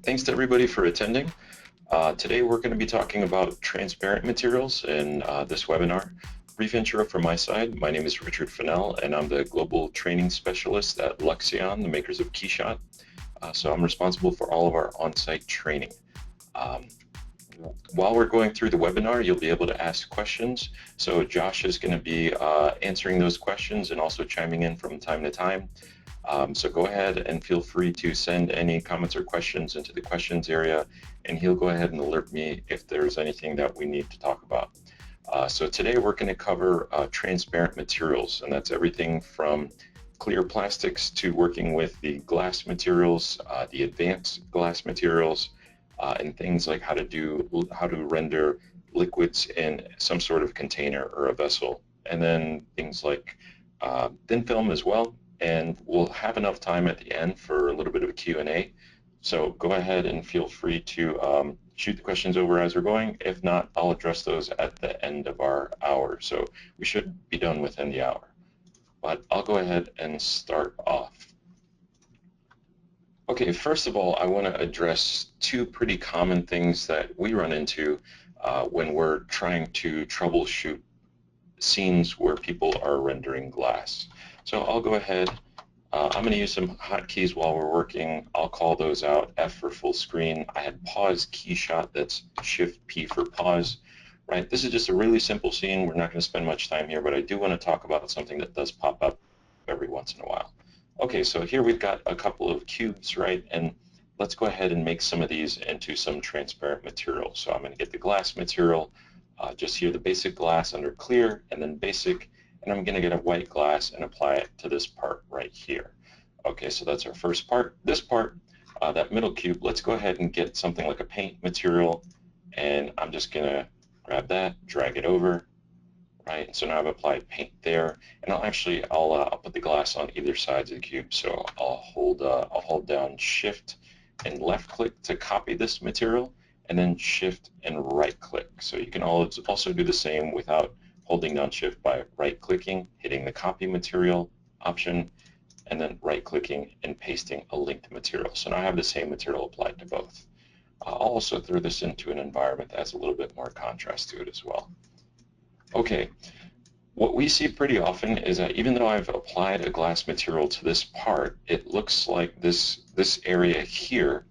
Thanks to everybody for attending. Today we're going to be talking about transparent materials in this webinar. Brief intro from my side. My name is Richard Fennell, and I'm the Global Training Specialist at Luxion, the makers of KeyShot. So I'm responsible for all of our on-site training. While we're going through the webinar, you'll be able to ask questions. So Josh is going to be answering those questions and also chiming in from time to time. So go ahead and feel free to send any comments or questions into the questions area, and he'll go ahead and alert me if there's anything that we need to talk about. So today we're going to cover transparent materials, and that's everything from clear plastics to working with the glass materials, the advanced glass materials, and things like how to render liquids in some sort of container or a vessel, and then things like thin film as well. And we'll have enough time at the end for a little bit of a Q&A. So go ahead and feel free to shoot the questions over as we're going. If not, I'll address those at the end of our hour. So we should be done within the hour. But I'll go ahead and start off. Okay, first of all, I want to address two pretty common things that we run into when we're trying to troubleshoot scenes where people are rendering glass. So I'll go ahead, I'm going to use some hotkeys while we're working. I'll call those out. F for full screen. I had pause KeyShot, that's Shift P for pause. Right, this is just a really simple scene. We're not going to spend much time here, but I do want to talk about something that does pop up every once in a while. Okay, so here we've got a couple of cubes, right, and let's go ahead and make some of these into some transparent material. So I'm going to get the glass material, just here the basic glass under clear, and then basic, and I'm going to get a white glass and apply it to this part right here. Okay, so that's our first part. This part, that middle cube, let's go ahead and get something like a paint material, and I'm just going to grab that, drag it over, right? So now I've applied paint there, and I'll put the glass on either side of the cube. So I'll hold down Shift and left click to copy this material, and then Shift and right click. So you can also do the same without holding down Shift by right clicking, hitting the copy material option, and then right clicking and pasting a linked material. So now I have the same material applied to both. I'll also throw this into an environment that has a little bit more contrast to it as well. Okay, what we see pretty often is that even though I've applied a glass material to this part, it looks like this area here,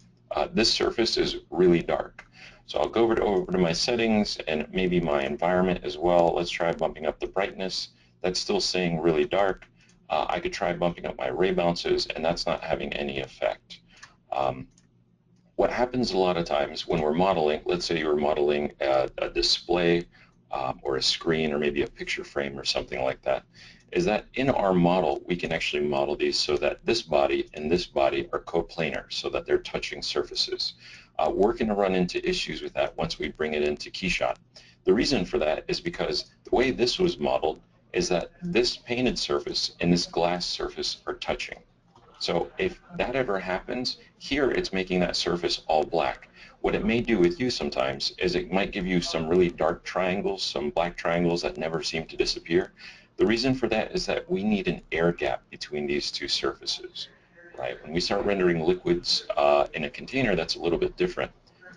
this surface is really dark. So I'll go over to my settings and maybe my environment as well. Let's try bumping up the brightness. That's still staying really dark. I could try bumping up my ray bounces, and that's not having any effect. What happens a lot of times when we're modeling, let's say you're modeling a display or a screen or maybe a picture frame or something like that, is that in our model we can actually model these so that this body and this body are coplanar, so that they're touching surfaces. We're going to run into issues with that once we bring it into KeyShot. The reason for that is because the way this was modeled is that this painted surface and this glass surface are touching. So if that ever happens, here it's making that surface all black. What it may do with you sometimes is it might give you some really dark triangles, some black triangles that never seem to disappear. The reason for that is that we need an air gap between these two surfaces, right? When we start rendering liquids in a container, that's a little bit different.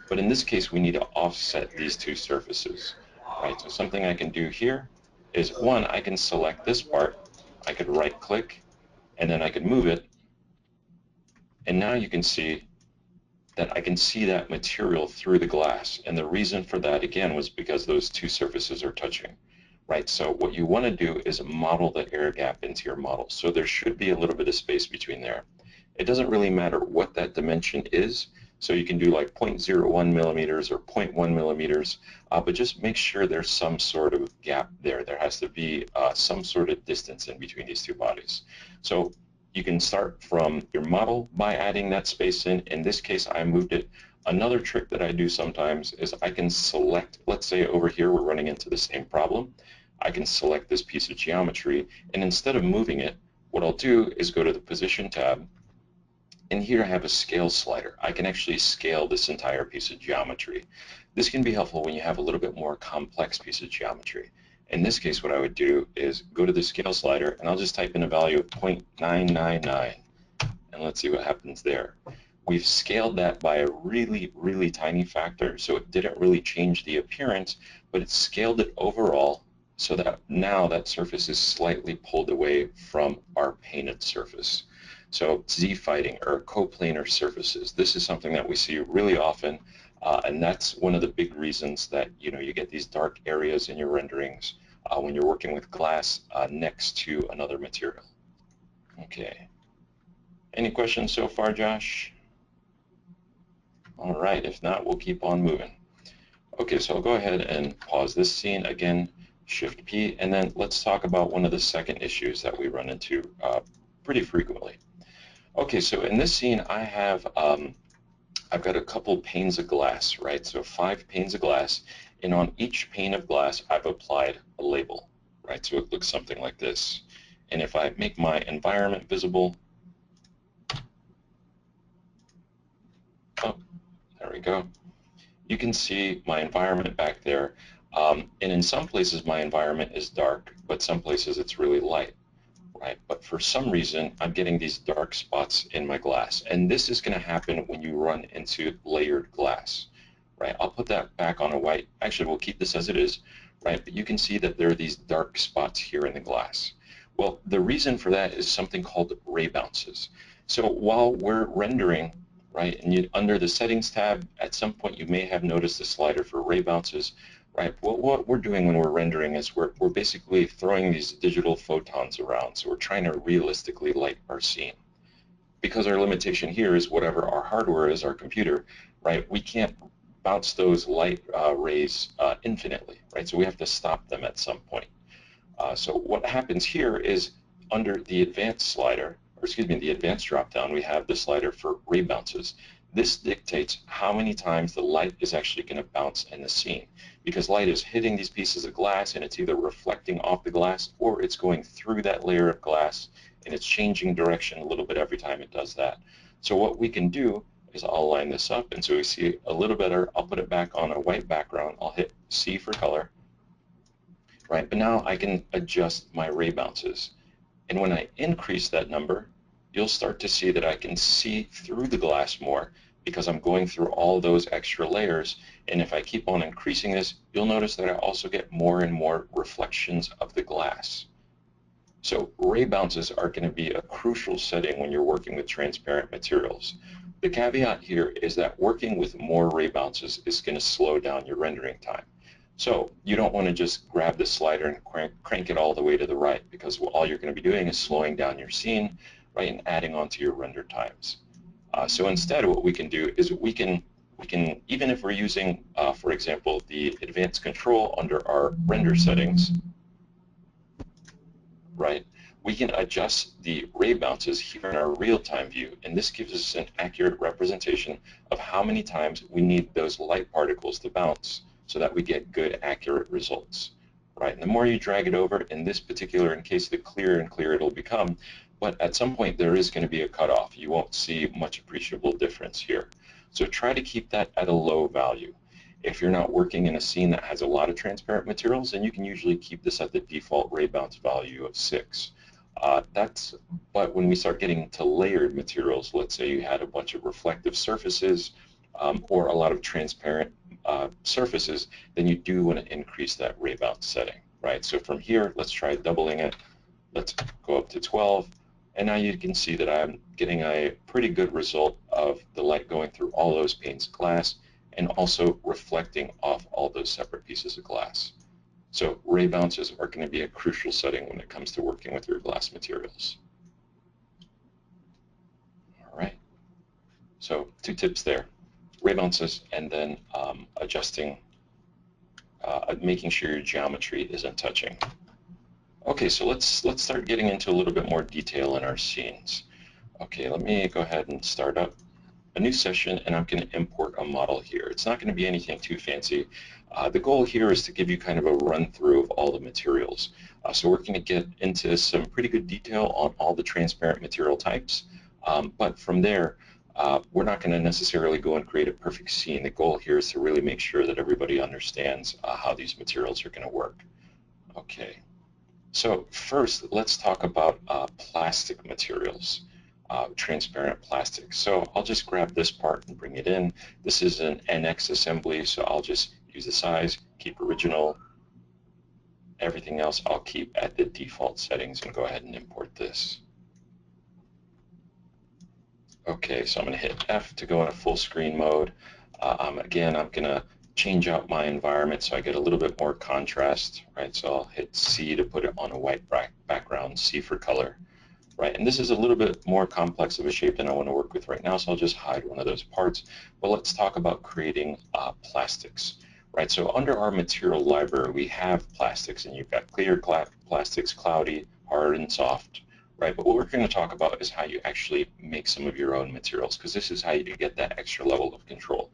But in this case, we need to offset these two surfaces, right? So something I can do here is, one, I can select this part, I could right click, and then I could move it. And now you can see that I can see that material through the glass. And the reason for that, again, was because those two surfaces are touching, right? So what you want to do is model the air gap into your model. So there should be a little bit of space between there. It doesn't really matter what that dimension is. So you can do like 0.01 millimeters or 0.1 millimeters, but just make sure there's some sort of gap there. There has to be some sort of distance in between these two bodies. So you can start from your model by adding that space in. In this case, I moved it. Another trick that I do sometimes is I can select, let's say over here we're running into the same problem. I can select this piece of geometry, and instead of moving it, what I'll do is go to the Position tab, and here I have a scale slider. I can actually scale this entire piece of geometry. This can be helpful when you have a little bit more complex piece of geometry. In this case, what I would do is go to the scale slider, and I'll just type in a value of 0.999, and let's see what happens there. we've scaled that by a really, really tiny factor, so it didn't really change the appearance, but it scaled it overall so that now that surface is slightly pulled away from our painted surface. So Z-fighting or coplanar surfaces, this is something that we see really often, and that's one of the big reasons that you get these dark areas in your renderings when you're working with glass next to another material. Okay. Any questions so far, Josh? All right, if not, we'll keep on moving. Okay, so I'll go ahead and pause this scene again, Shift P, and then let's talk about one of the second issues that we run into pretty frequently. Okay, so in this scene, I've got a couple panes of glass, right? So 5 panes of glass, and on each pane of glass, I've applied a label, right? So it looks something like this. And if I make my environment visible, oh, there we go. You can see my environment back there. And in some places, my environment is dark, but some places it's really light, right? But for some reason, I'm getting these dark spots in my glass. And this is going to happen when you run into layered glass, right? I'll put that back on a white. Actually, we'll keep this as it is, right? But you can see that there are these dark spots here in the glass. Well, the reason for that is something called ray bounces. So while we're rendering, right, and under the settings tab, at some point you may have noticed the slider for ray bounces, right? What we're doing when we're rendering is we're basically throwing these digital photons around. So we're trying to realistically light our scene. Because our limitation here is whatever our hardware is, our computer, right? We can't bounce those light rays infinitely, right? So we have to stop them at some point. So what happens here is under the advanced slider, or excuse me, the advanced dropdown, we have the slider for ray bounces. This dictates how many times the light is actually going to bounce in the scene, because light is hitting these pieces of glass and it's either reflecting off the glass or it's going through that layer of glass and it's changing direction a little bit every time it does that. So what we can do is I'll line this up, and so we see a little better. I'll put it back on a white background. I'll hit C for color. Right, but now I can adjust my ray bounces. And when I increase that number, you'll start to see that I can see through the glass more because I'm going through all those extra layers. And if I keep on increasing this, you'll notice that I also get more and more reflections of the glass. So ray bounces are going to be a crucial setting when you're working with transparent materials. The caveat here is that working with more ray bounces is going to slow down your rendering time. So you don't want to just grab the slider and crank it all the way to the right, because all you're going to be doing is slowing down your scene, right, and adding on to your render times. So instead, what we can do is we can even if we're using, for example, the advanced control under our render settings, right, we can adjust the ray bounces here in our real-time view, and this gives us an accurate representation of how many times we need those light particles to bounce so that we get good, accurate results, right? And the more you drag it over, in this particular case, the clearer and clearer it'll become, but at some point there is going to be a cutoff. You won't see much appreciable difference here. So try to keep that at a low value. If you're not working in a scene that has a lot of transparent materials, then you can usually keep this at the default ray bounce value of 6. But when we start getting to layered materials, let's say you had a bunch of reflective surfaces or a lot of transparent surfaces, then you do want to increase that ray bounce setting, right? So from here, let's try doubling it. Let's go up to 12. And now you can see that I'm getting a pretty good result of the light going through all those panes of glass and also reflecting off all those separate pieces of glass. So ray bounces are going to be a crucial setting when it comes to working with your glass materials. All right. So 2 tips there: ray bounces, and then adjusting, making sure your geometry isn't touching. Okay, so let's start getting into a little bit more detail in our scenes. Okay, let me go ahead and start up a new session, and I'm going to import a model here. It's not going to be anything too fancy. The goal here is to give you kind of a run through of all the materials. So we're going to get into some pretty good detail on all the transparent material types, but from there, we're not going to necessarily go and create a perfect scene. The goal here is to really make sure that everybody understands how these materials are going to work. Okay, so first let's talk about plastic materials. transparent plastic. So I'll just grab this part and bring it in. This is an NX assembly, so I'll just use the size, keep original. Everything else I'll keep at the default settings and go ahead and import this. Okay, so I'm going to hit F to go into full screen mode. Again, I'm going to change out my environment so I get a little bit more contrast, right? So I'll hit C to put it on a white background, C for color, right? And this is a little bit more complex of a shape than I want to work with right now, so I'll just hide one of those parts. But let's talk about creating plastics, right? So under our material library, we have plastics, and you've got clear plastics, cloudy, hard, and soft, right? But what we're going to talk about is how you actually make some of your own materials, because this is how you get that extra level of control.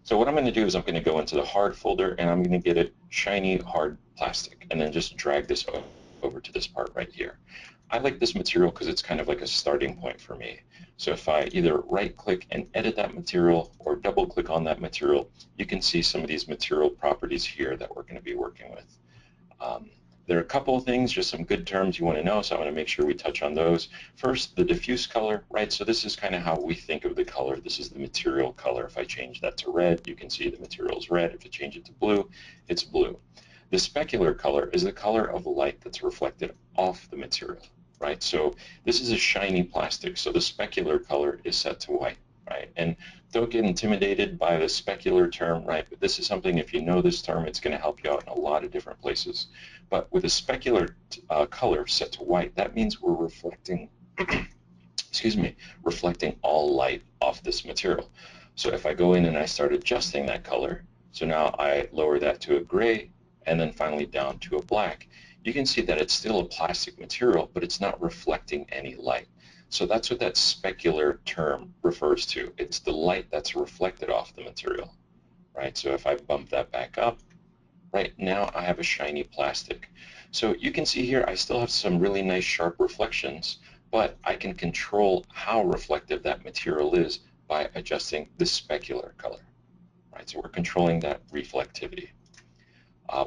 So what I'm going to do is I'm going to go into the hard folder, and I'm going to get a shiny hard plastic, and then just drag this over to this part right here. I like this material because it's kind of like a starting point for me. So if I either right click and edit that material or double click on that material, you can see some of these material properties here that we're going to be working with. There are a couple of things, just some good terms you want to know, so I want to make sure we touch on those. First, the diffuse color, right? So this is kind of how we think of the color. This is the material color. If I change that to red, you can see the material is red. If I change it to blue, it's blue. The specular color is the color of light that's reflected off the material, right? So this is a shiny plastic, so the specular color is set to white, right? And don't get intimidated by the specular term, right? But this is something, if you know this term, it's going to help you out in a lot of different places. But with a specular color set to white, that means we're reflecting, excuse me, reflecting all light off this material. So if I go in and I start adjusting that color, so now I lower that to a gray, and then finally down to a black, you can see that it's still a plastic material, but it's not reflecting any light. So that's what that specular term refers to. It's the light that's reflected off the material, right? So if I bump that back up, right now I have a shiny plastic. So you can see here I still have some really nice sharp reflections, but I can control how reflective that material is by adjusting the specular color, right? So we're controlling that reflectivity.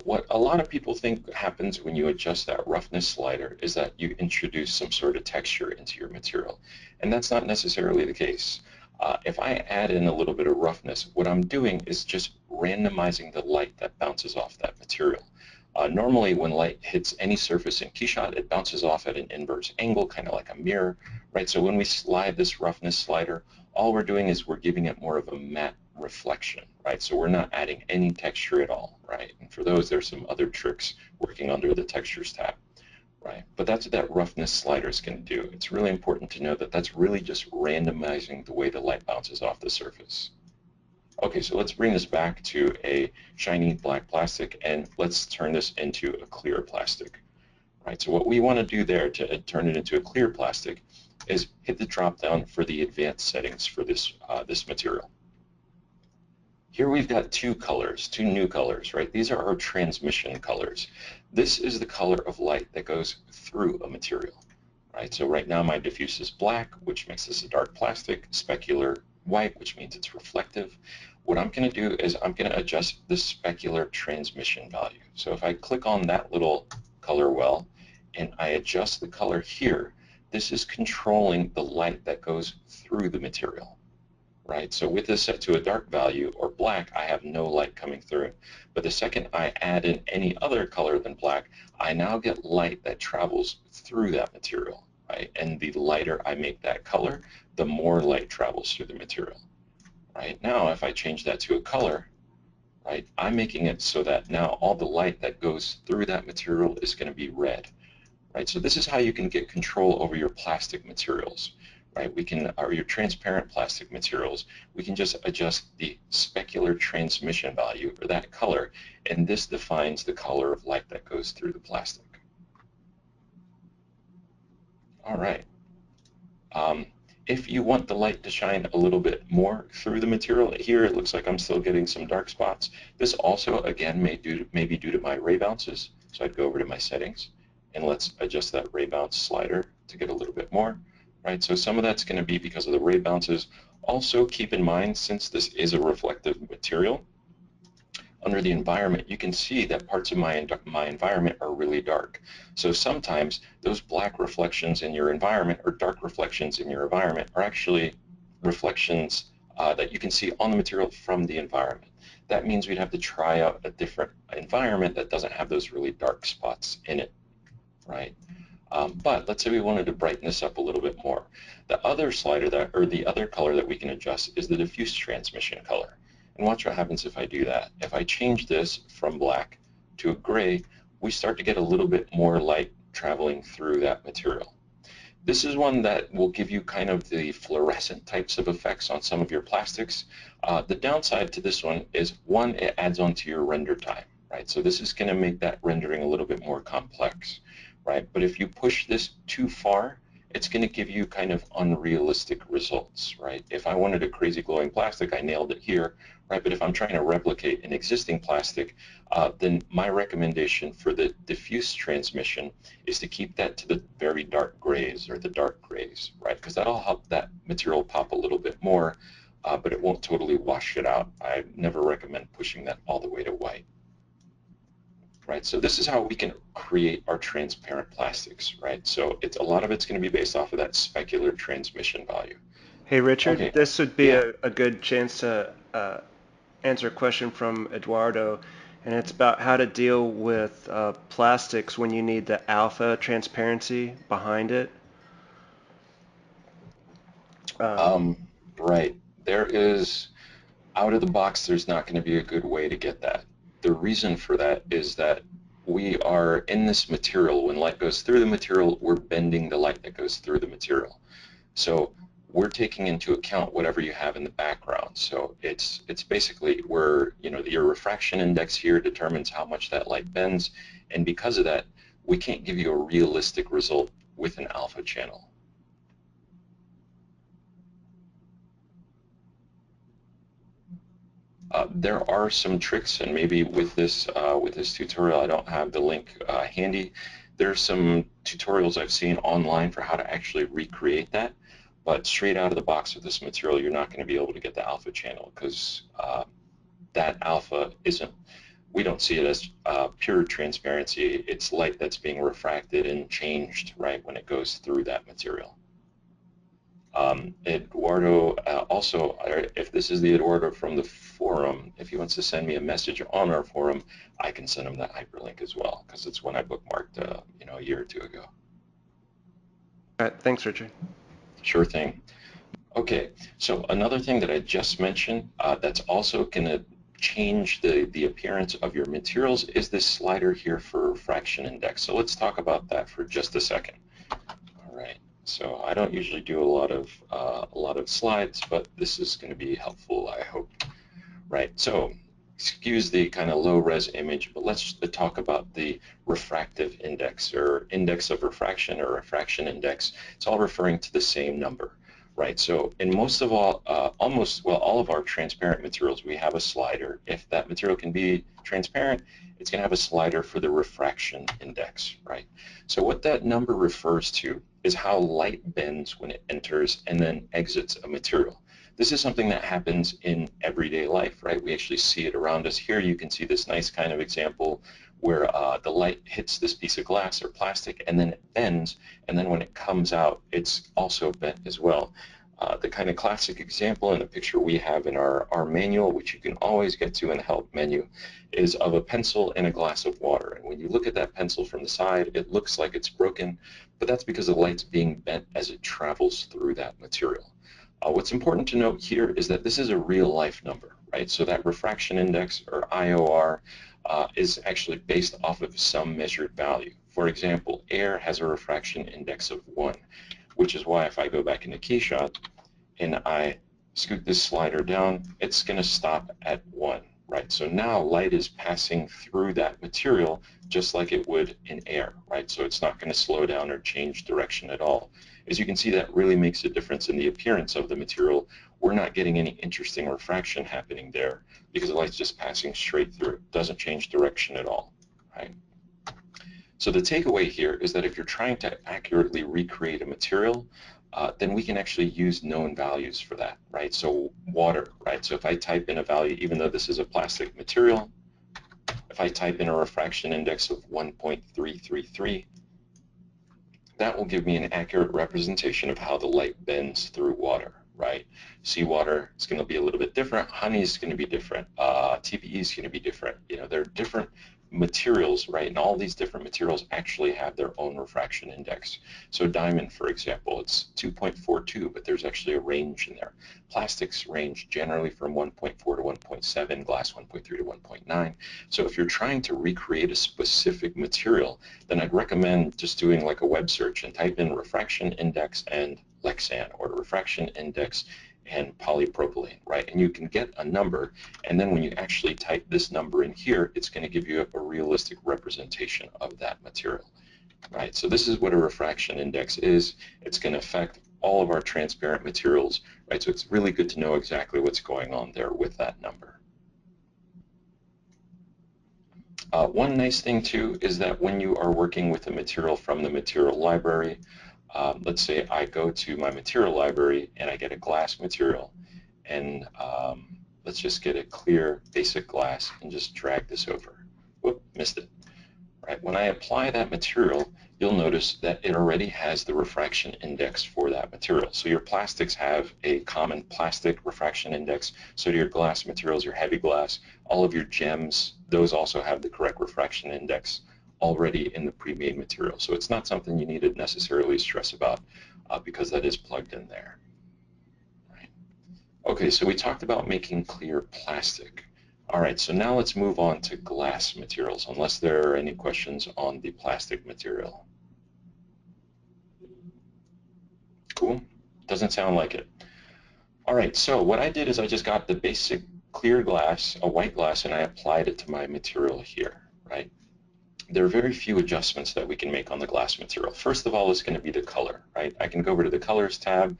What a lot of people think happens when you adjust that roughness slider is that you introduce some sort of texture into your material, and that's not necessarily the case. If I add in a little bit of roughness, what I'm doing is just randomizing the light that bounces off that material. Normally when light hits any surface in KeyShot, it bounces off at an inverse angle, kind of like a mirror, right? So when we slide this roughness slider, all we're doing is we're giving it more of a matte reflection, right? So we're not adding any texture at all, right? And for those, there's some other tricks working under the Textures tab, right? But that's what that roughness slider is going to do. It's really important to know that that's really just randomizing the way the light bounces off the surface. Okay, so let's bring this back to a shiny black plastic, and let's turn this into a clear plastic, right? So what we want to do there to turn it into a clear plastic is hit the drop down for the advanced settings for this, this material. Here we've got two colors, two new colors, right? These are our transmission colors. This is the color of light that goes through a material, right? So right now my diffuse is black, which makes this a dark plastic, specular white, which means it's reflective. What I'm going to do is I'm going to adjust the specular transmission value. So if I click on that little color well and I adjust the color here, this is controlling the light that goes through the material. Right, so with this set to a dark value or black, I have no light coming through. But the second I add in any other color than black, I now get light that travels through that material, right? And the lighter I make that color, the more light travels through the material. Right, now if I change that to a color, right, I'm making it so that now all the light that goes through that material is going to be red. Right, so this is how you can get control over your plastic materials. Right, we can, or your transparent plastic materials, we can just adjust the specular transmission value, or that color, and this defines the color of light that goes through the plastic. All right. If you want the light to shine a little bit more through the material, here it looks like I'm still getting some dark spots. This also, again, may be due to my ray bounces. So I'd go over to my settings, and let's adjust that ray bounce slider to get a little bit more. Right, so some of that's going to be because of the ray bounces. Also keep in mind, since this is a reflective material, under the environment, you can see that parts of my environment are really dark. So sometimes those black reflections in your environment or dark reflections in your environment are actually reflections that you can see on the material from the environment. That means we'd have to try out a different environment that doesn't have those really dark spots in it, right? But let's say we wanted to brighten this up a little bit more. The other slider that, or the other color that we can adjust is the diffuse transmission color. And watch what happens if I do that. If I change this from black to a gray, we start to get a little bit more light traveling through that material. This is one that will give you kind of the fluorescent types of effects on some of your plastics. The downside to this one is, one, it adds on to your render time, right? So this is going to make that rendering a little bit more complex, right? But if you push this too far, it's going to give you kind of unrealistic results, right? If I wanted a crazy glowing plastic, I nailed it here, right? But if I'm trying to replicate an existing plastic, then my recommendation for the diffuse transmission is to keep that to the very dark grays or the dark grays, right? Because that'll help that material pop a little bit more, but it won't totally wash it out. I never recommend pushing that all the way to white. Right, so this is how we can create our transparent plastics, right? So it's a lot of it's going to be based off of that specular transmission value. Hey Richard, Okay, this would be yeah. a good chance to answer a question from Eduardo, and it's about how to deal with plastics when you need the alpha transparency behind it. Um, Um, right. There is, out of the box, there's not going to be a good way to get that. The reason for that is that we are in this material. When light goes through the material, we're bending the light that goes through the material. So we're taking into account whatever you have in the background. So it's basically where, you know, your refraction index here determines how much that light bends, and because of that, we can't give you a realistic result with an alpha channel. There are some tricks, and maybe with this tutorial, I don't have the link handy. There's some tutorials I've seen online for how to actually recreate that, but straight out of the box with this material, you're not going to be able to get the alpha channel because that alpha isn't. We don't see it as pure transparency. It's light that's being refracted and changed right when it goes through that material. Eduardo, also, if this is the Eduardo from the forum, if he wants to send me a message on our forum, I can send him that hyperlink as well, because it's one I bookmarked, you know, a year or two ago. all right, thanks, Richard. Sure thing. Okay, so another thing that I just mentioned that's also going to change the appearance of your materials is this slider here for refraction index. So let's talk about that for just a second. All right. So I don't usually do a lot of slides, but this is going to be helpful, I hope. Right. So excuse the kind of low res image, but let's talk about the refractive index or index of refraction or refraction index. It's all referring to the same number, right? So in most of all of our transparent materials, we have a slider. If that material can be transparent, it's going to have a slider for the refraction index, right? So what that number refers to is how light bends when it enters and then exits a material. This is something that happens in everyday life, right? We actually see it around us. Here you can see this nice kind of example where the light hits this piece of glass or plastic and then it bends, and then when it comes out, it's also bent as well. The kind of classic example in the picture we have in our manual, which you can always get to in the help menu, is of a pencil and a glass of water. And when you look at that pencil from the side, it looks like it's broken, but that's because the light's being bent as it travels through that material. What's important to note here is that this is a real life number, right? So that refraction index, or IOR, is actually based off of some measured value. For example, air has a refraction index of 1, which is why if I go back into KeyShot and I scoot this slider down, it's going to stop at 1, right? So now light is passing through that material just like it would in air, right? So it's not going to slow down or change direction at all. As you can see, that really makes a difference in the appearance of the material. We're not getting any interesting refraction happening there because the light's just passing straight through. It doesn't change direction at all, right? So the takeaway here is that if you're trying to accurately recreate a material, then we can actually use known values for that, right? So water, right? So if I type in a value, even though this is a plastic material, If I type in a refraction index of 1.333, that will give me an accurate representation of how the light bends through water, right? Seawater is going to be a little bit different. Honey is going to be different. TPE is going to be different. You know, there are different materials, right? And all these different materials actually have their own refraction index. So diamond, for example, it's 2.42, but there's actually a range in there. Plastics range generally from 1.4 to 1.7, glass 1.3 to 1.9. So if you're trying to recreate a specific material, then I'd recommend just doing like a web search and type in refraction index and Lexan, or refraction index and polypropylene, right? And you can get a number, and then when you actually type this number in here, it's going to give you a realistic representation of that material, right? So this is what a refraction index is. It's going to affect all of our transparent materials, right? So it's really good to know exactly what's going on there with that number. One nice thing too is that when you are working with a material from the material library, let's say I go to my material library and I get a glass material, and let's just get a clear basic glass and just drag this over. Whoop, missed it. Right, when I apply that material, you'll notice that it already has the refraction index for that material. So your plastics have a common plastic refraction index. So do your glass materials, your heavy glass, all of your gems, those also have the correct refraction index already in the pre-made material. So it's not something you need to necessarily stress about because that is plugged in there. Right. Okay, so we talked about making clear plastic. All right, so now let's move on to glass materials, unless there are any questions on the plastic material. Cool, doesn't sound like it. All right, so what I did is I just got the basic clear glass, a white glass, and I applied it to my material here, right? There are very few adjustments that we can make on the glass material. First of all, it's going to be the color, right? I can go over to the colors tab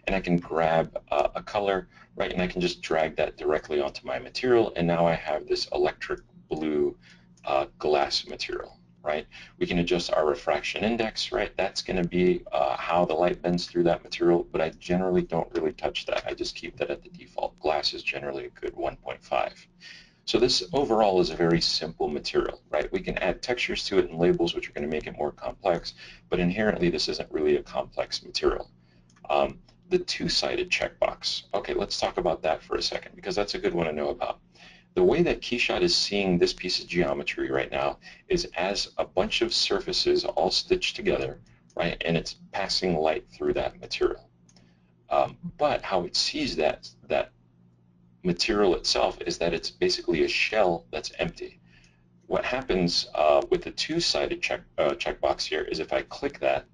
and I can grab a color, right? And I can just drag that directly onto my material, and now I have this electric blue glass material, right? We can adjust our refraction index, right? That's going to be how the light bends through that material, but I generally don't really touch that. I just keep that at the default. Glass is generally a good 1.5. So this overall is a very simple material, right? We can add textures to it and labels, which are going to make it more complex, but inherently this isn't really a complex material. The two-sided checkbox. Okay, let's talk about that for a second, because that's a good one to know about. The way that KeyShot is seeing this piece of geometry right now is as a bunch of surfaces all stitched together, right? And it's passing light through that material. But how it sees that material itself is that it's basically a shell that's empty. What happens with the two-sided checkbox here is if I click that,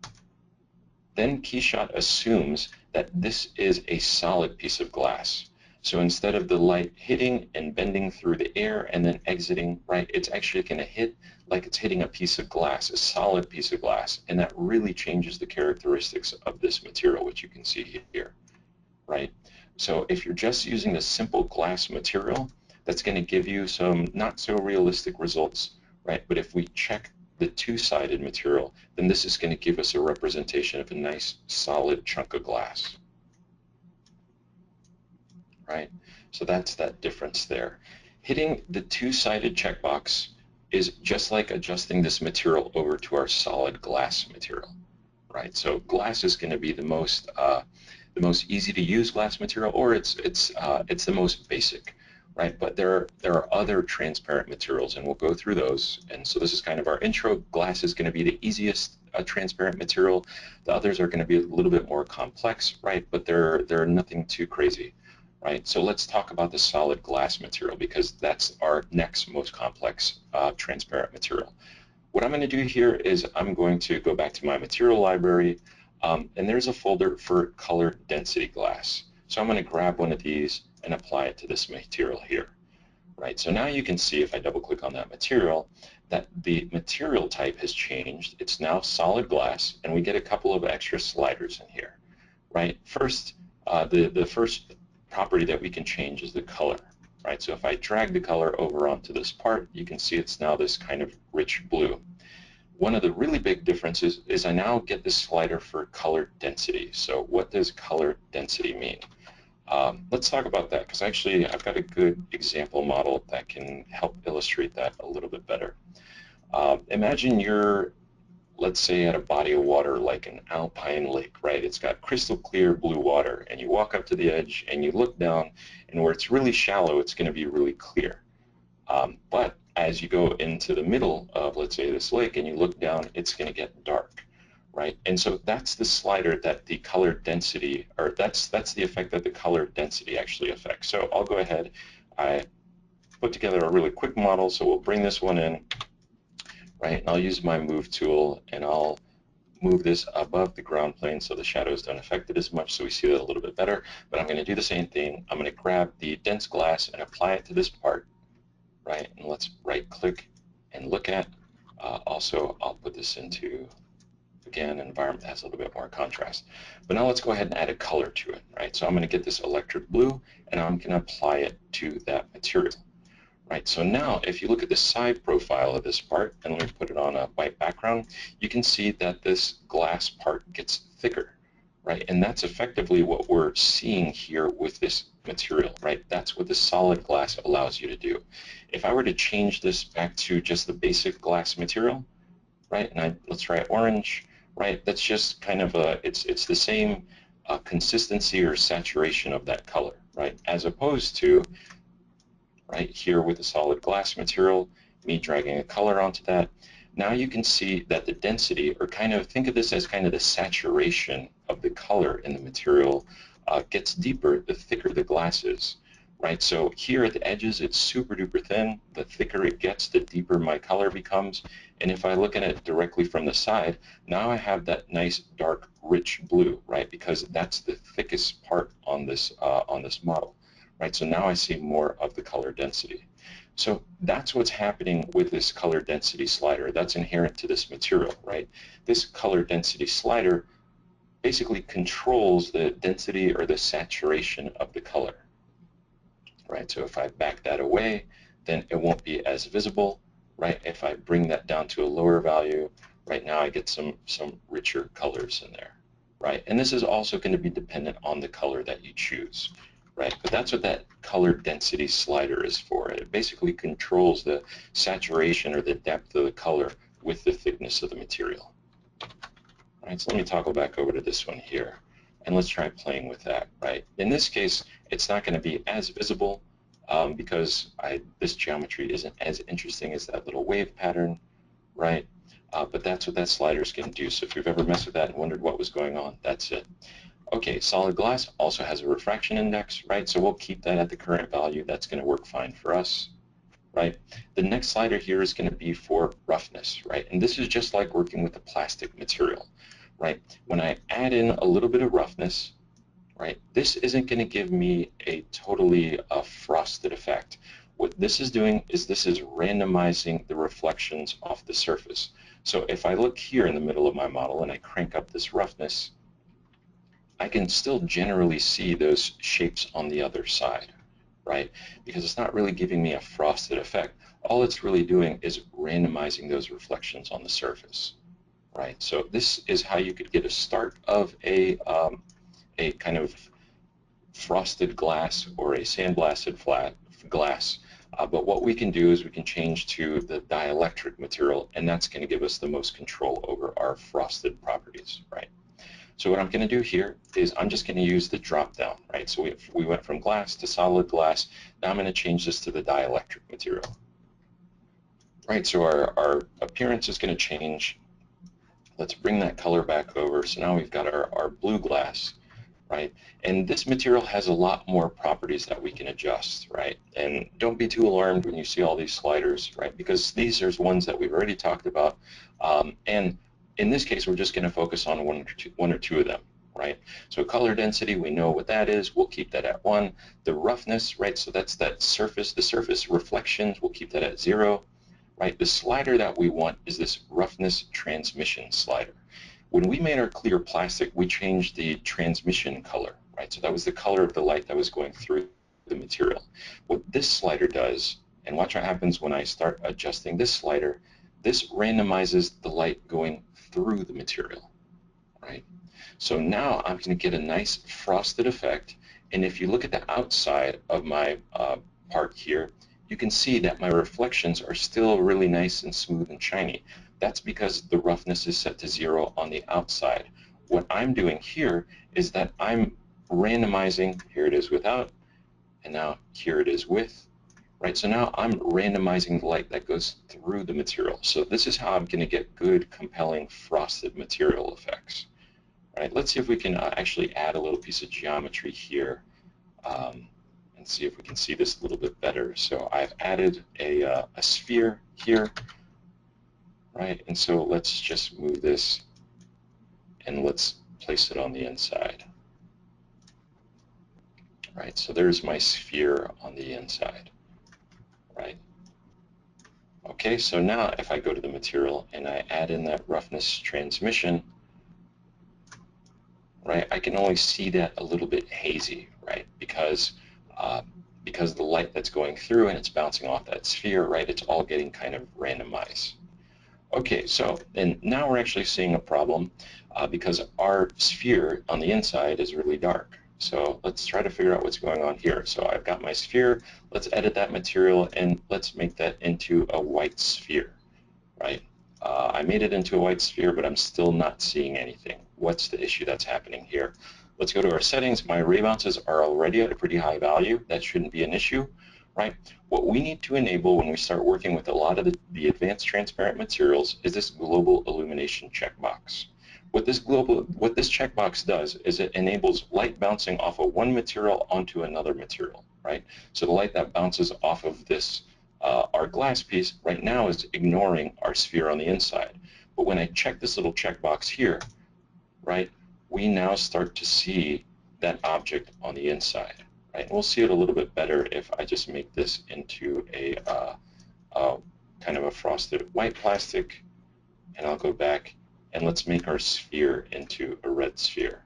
then KeyShot assumes that this is a solid piece of glass. So instead of the light hitting and bending through the air and then exiting, right, it's actually going to hit like it's hitting a piece of glass, a solid piece of glass, and that really changes the characteristics of this material, which you can see here, right? So if you're just using the simple glass material, that's going to give you some not so realistic results, right? But if we check the two-sided material, then this is going to give us a representation of a nice solid chunk of glass, right? So that's that difference there. Hitting the two-sided checkbox is just like adjusting this material over to our solid glass material, right? So glass is going to be the most easy to use glass material, or it's the most basic, right? But there are other transparent materials, and we'll go through those. And so this is kind of our intro. Glass is going to be the easiest transparent material. The others are going to be a little bit more complex, right? But they're nothing too crazy, right? So let's talk about the solid glass material, because that's our next most complex transparent material. What I'm going to do here is I'm going to go back to my material library, and there's a folder for color density glass. So I'm going to grab one of these and apply it to this material here, right? So now you can see, if I double click on that material, that the material type has changed. It's now solid glass, and we get a couple of extra sliders in here, right? First, the first property that we can change is the color, right? So if I drag the color over onto this part, you can see it's now this kind of rich blue. One of the really big differences is I now get this slider for color density. So what does color density mean? Let's talk about that, because actually I've got a good example model that can help illustrate that a little bit better. Imagine you're, let's say, at a body of water like an alpine lake, right? It's got crystal clear blue water, and you walk up to the edge and you look down, and where it's really shallow, it's going to be really clear. But as you go into the middle of, let's say, this lake and you look down, it's going to get dark, right? And so that's the slider that the color density, or that's the effect that the color density actually affects. So I'll go ahead, I put together a really quick model, so we'll bring this one in, right? And I'll use my move tool and I'll move this above the ground plane so the shadows don't affect it as much, so we see that a little bit better. But I'm going to do the same thing. I'm going to grab the dense glass and apply it to this part, right? And let's right click and look at. Also, I'll put this into, again, an environment that has a little bit more contrast. But now let's go ahead and add a color to it, right? So I'm going to get this electric blue and I'm going to apply it to that material. Right, so now if you look at the side profile of this part, and let me put it on a white background, you can see that this glass part gets thicker, right? And that's effectively what we're seeing here with this material, right? That's what the solid glass allows you to do. If I were to change this back to just the basic glass material, right, and let's try orange, right? That's just kind of it's the same consistency or saturation of that color, right? As opposed to right here with the solid glass material, me dragging a color onto that. Now you can see that the density, or kind of think of this as kind of the saturation of the color in the material, gets deeper the thicker the glass is, right? So here at the edges, it's super duper thin. The thicker it gets, the deeper my color becomes. And if I look at it directly from the side, now I have that nice dark rich blue, right? Because that's the thickest part on this model. Right, so now I see more of the color density. So that's what's happening with this color density slider. That's inherent to this material, right? This color density slider basically controls the density or the saturation of the color, right? So if I back that away, then it won't be as visible, right? If I bring that down to a lower value, right now I get some richer colors in there, right? And this is also going to be dependent on the color that you choose, right? But that's what that color density slider is for. It basically controls the saturation or the depth of the color with the thickness of the material. All right, so let me toggle back over to this one here, and let's try playing with that, right? In this case, it's not going to be as visible because this geometry isn't as interesting as that little wave pattern, right? But that's what that slider is going to do. So if you've ever messed with that and wondered what was going on, that's it. Okay, solid glass also has a refraction index, right? So we'll keep that at the current value. That's going to work fine for us, right? The next slider here is going to be for roughness, right? And this is just like working with a plastic material, right? When I add in a little bit of roughness, right, this isn't going to give me a totally frosted effect. What this is doing is this is randomizing the reflections off the surface. So if I look here in the middle of my model and I crank up this roughness, I can still generally see those shapes on the other side, right? Because it's not really giving me a frosted effect. All it's really doing is randomizing those reflections on the surface, right? So this is how you could get a start of a kind of frosted glass or a sandblasted flat glass. But what we can do is we can change to the dielectric material, and that's going to give us the most control over our frosted properties, right? So what I'm going to do here is I'm just going to use the drop down, right? So we went from glass to solid glass. Now I'm going to change this to the dielectric material, right? So our appearance is going to change. Let's bring that color back over. So now we've got our blue glass, right? And this material has a lot more properties that we can adjust, right? And don't be too alarmed when you see all these sliders, right? Because these are ones that we've already talked about. And in this case, we're just going to focus on one or two of them, right? So color density, we know what that is. We'll keep that at 1. The roughness, right? So that's that surface, the surface reflections, we'll keep that at 0, right? The slider that we want is this roughness transmission slider. When we made our clear plastic, we changed the transmission color, right? So that was the color of the light that was going through the material. What this slider does, and watch what happens when I start adjusting this slider, this randomizes the light going through the material, right? So now I'm going to get a nice frosted effect, And if you look at the outside of my part here, you can see that my reflections are still really nice and smooth and shiny. That's because the roughness is set to 0 on the outside. What I'm doing here is that I'm randomizing, here it is without, and now here it is with, right? So now I'm randomizing the light that goes through the material. So this is how I'm going to get good, compelling, frosted material effects, right? Let's see if we can actually add a little piece of geometry here and see if we can see this a little bit better. So I've added a sphere here, right? And so let's just move this and let's place it on the inside, right? So there's my sphere on the inside, right? Okay, so now if I go to the material and I add in that roughness transmission, right, I can only see that a little bit hazy, right, because the light that's going through and it's bouncing off that sphere, right, it's all getting kind of randomized. Okay, so and now we're actually seeing a problem because our sphere on the inside is really dark. So let's try to figure out what's going on here. So I've got my sphere, let's edit that material and let's make that into a white sphere, right? I made it into a white sphere, but I'm still not seeing anything. What's the issue that's happening here? Let's go to our settings. My ray bounces are already at a pretty high value. That shouldn't be an issue, right? What we need to enable when we start working with a lot of the advanced transparent materials is this global illumination checkbox. What this checkbox does is it enables light bouncing off of one material onto another material, right? So the light that bounces off of this our glass piece right now is ignoring our sphere on the inside. But when I check this little checkbox here, right, we now start to see that object on the inside, right? And we'll see it a little bit better if I just make this into a kind of a frosted white plastic, and I'll go back and let's make our sphere into a red sphere,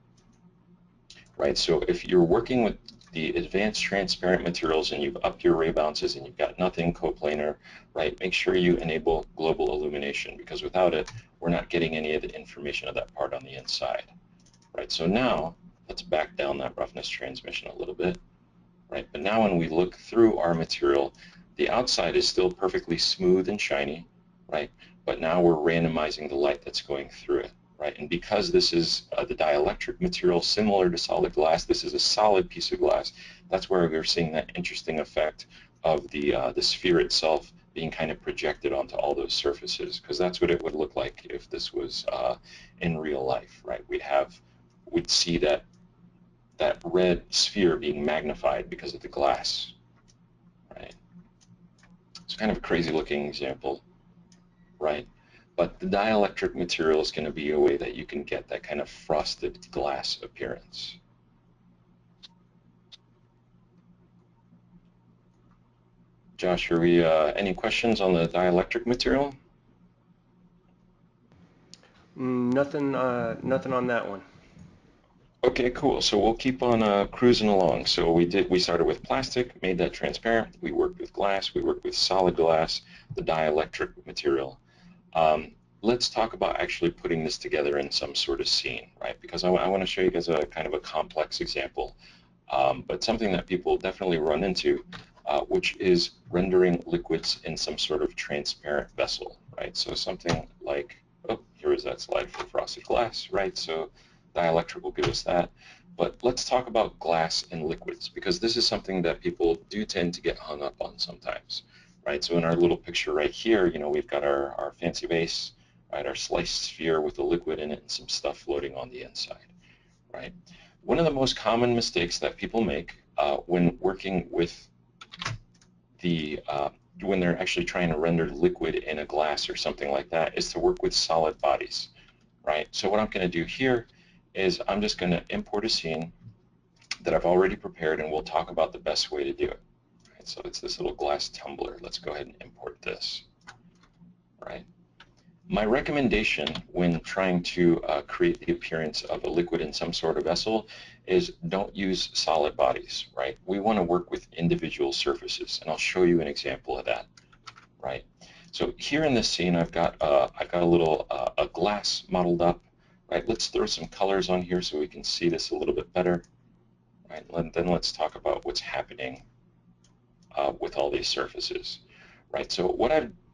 right? So if you're working with the advanced transparent materials and you've upped your ray bounces and you've got nothing coplanar, right, make sure you enable global illumination because without it, we're not getting any of the information of that part on the inside, right? So now let's back down that roughness transmission a little bit, right? But now when we look through our material, the outside is still perfectly smooth and shiny, right? But now we're randomizing the light that's going through it, right? And because this is the dielectric material similar to solid glass, this is a solid piece of glass. That's where we're seeing that interesting effect of the sphere itself being kind of projected onto all those surfaces, because that's what it would look like if this was in real life, right? We'd see that red sphere being magnified because of the glass, right? It's kind of a crazy looking example, right? But the dielectric material is going to be a way that you can get that kind of frosted glass appearance. Josh, are we any questions on the dielectric material? Nothing, nothing on that one. Okay, cool. So we'll keep on cruising along. So we started with plastic, made that transparent. We worked with glass. We worked with solid glass, the dielectric material. Let's talk about actually putting this together in some sort of scene, right? Because I want to show you guys a kind of a complex example, but something that people definitely run into, which is rendering liquids in some sort of transparent vessel, right? So something like, oh, here is that slide for frosted glass, right? So dielectric will give us that. But let's talk about glass and liquids, because this is something that people do tend to get hung up on sometimes, right? So in our little picture right here, you know, we've got our fancy vase, right, our sliced sphere with a liquid in it and some stuff floating on the inside, right? One of the most common mistakes that people make when working with when they're actually trying to render liquid in a glass or something like that is to work with solid bodies, right? So what I'm going to do here is I'm just going to import a scene that I've already prepared, and we'll talk about the best way to do it. Right? So it's this little glass tumbler. Let's go ahead and import this, right? My recommendation when trying to create the appearance of a liquid in some sort of vessel is don't use solid bodies, right? We want to work with individual surfaces, and I'll show you an example of that, right? So here in this scene, I've got a little a glass modeled up, right? Let's throw some colors on here so we can see this a little bit better, right? Then let's talk about what's happening with all these surfaces, right? So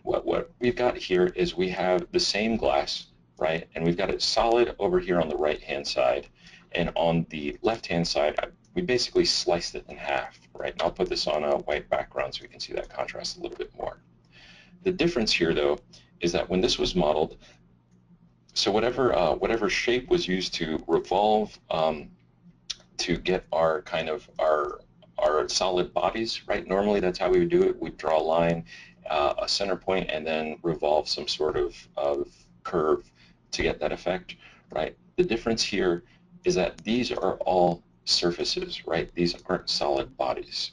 what we've got here is we have the same glass, right? And we've got it solid over here on the right-hand side, and on the left-hand side, we basically sliced it in half, right? And I'll put this on a white background so we can see that contrast a little bit more. The difference here, though, is that when this was modeled, so whatever shape was used to revolve to get our kind of our solid bodies, right? Normally that's how we would do it. We'd draw a line, a center point, and then revolve some sort of curve to get that effect, right? The difference here is that these are all surfaces, right? These aren't solid bodies,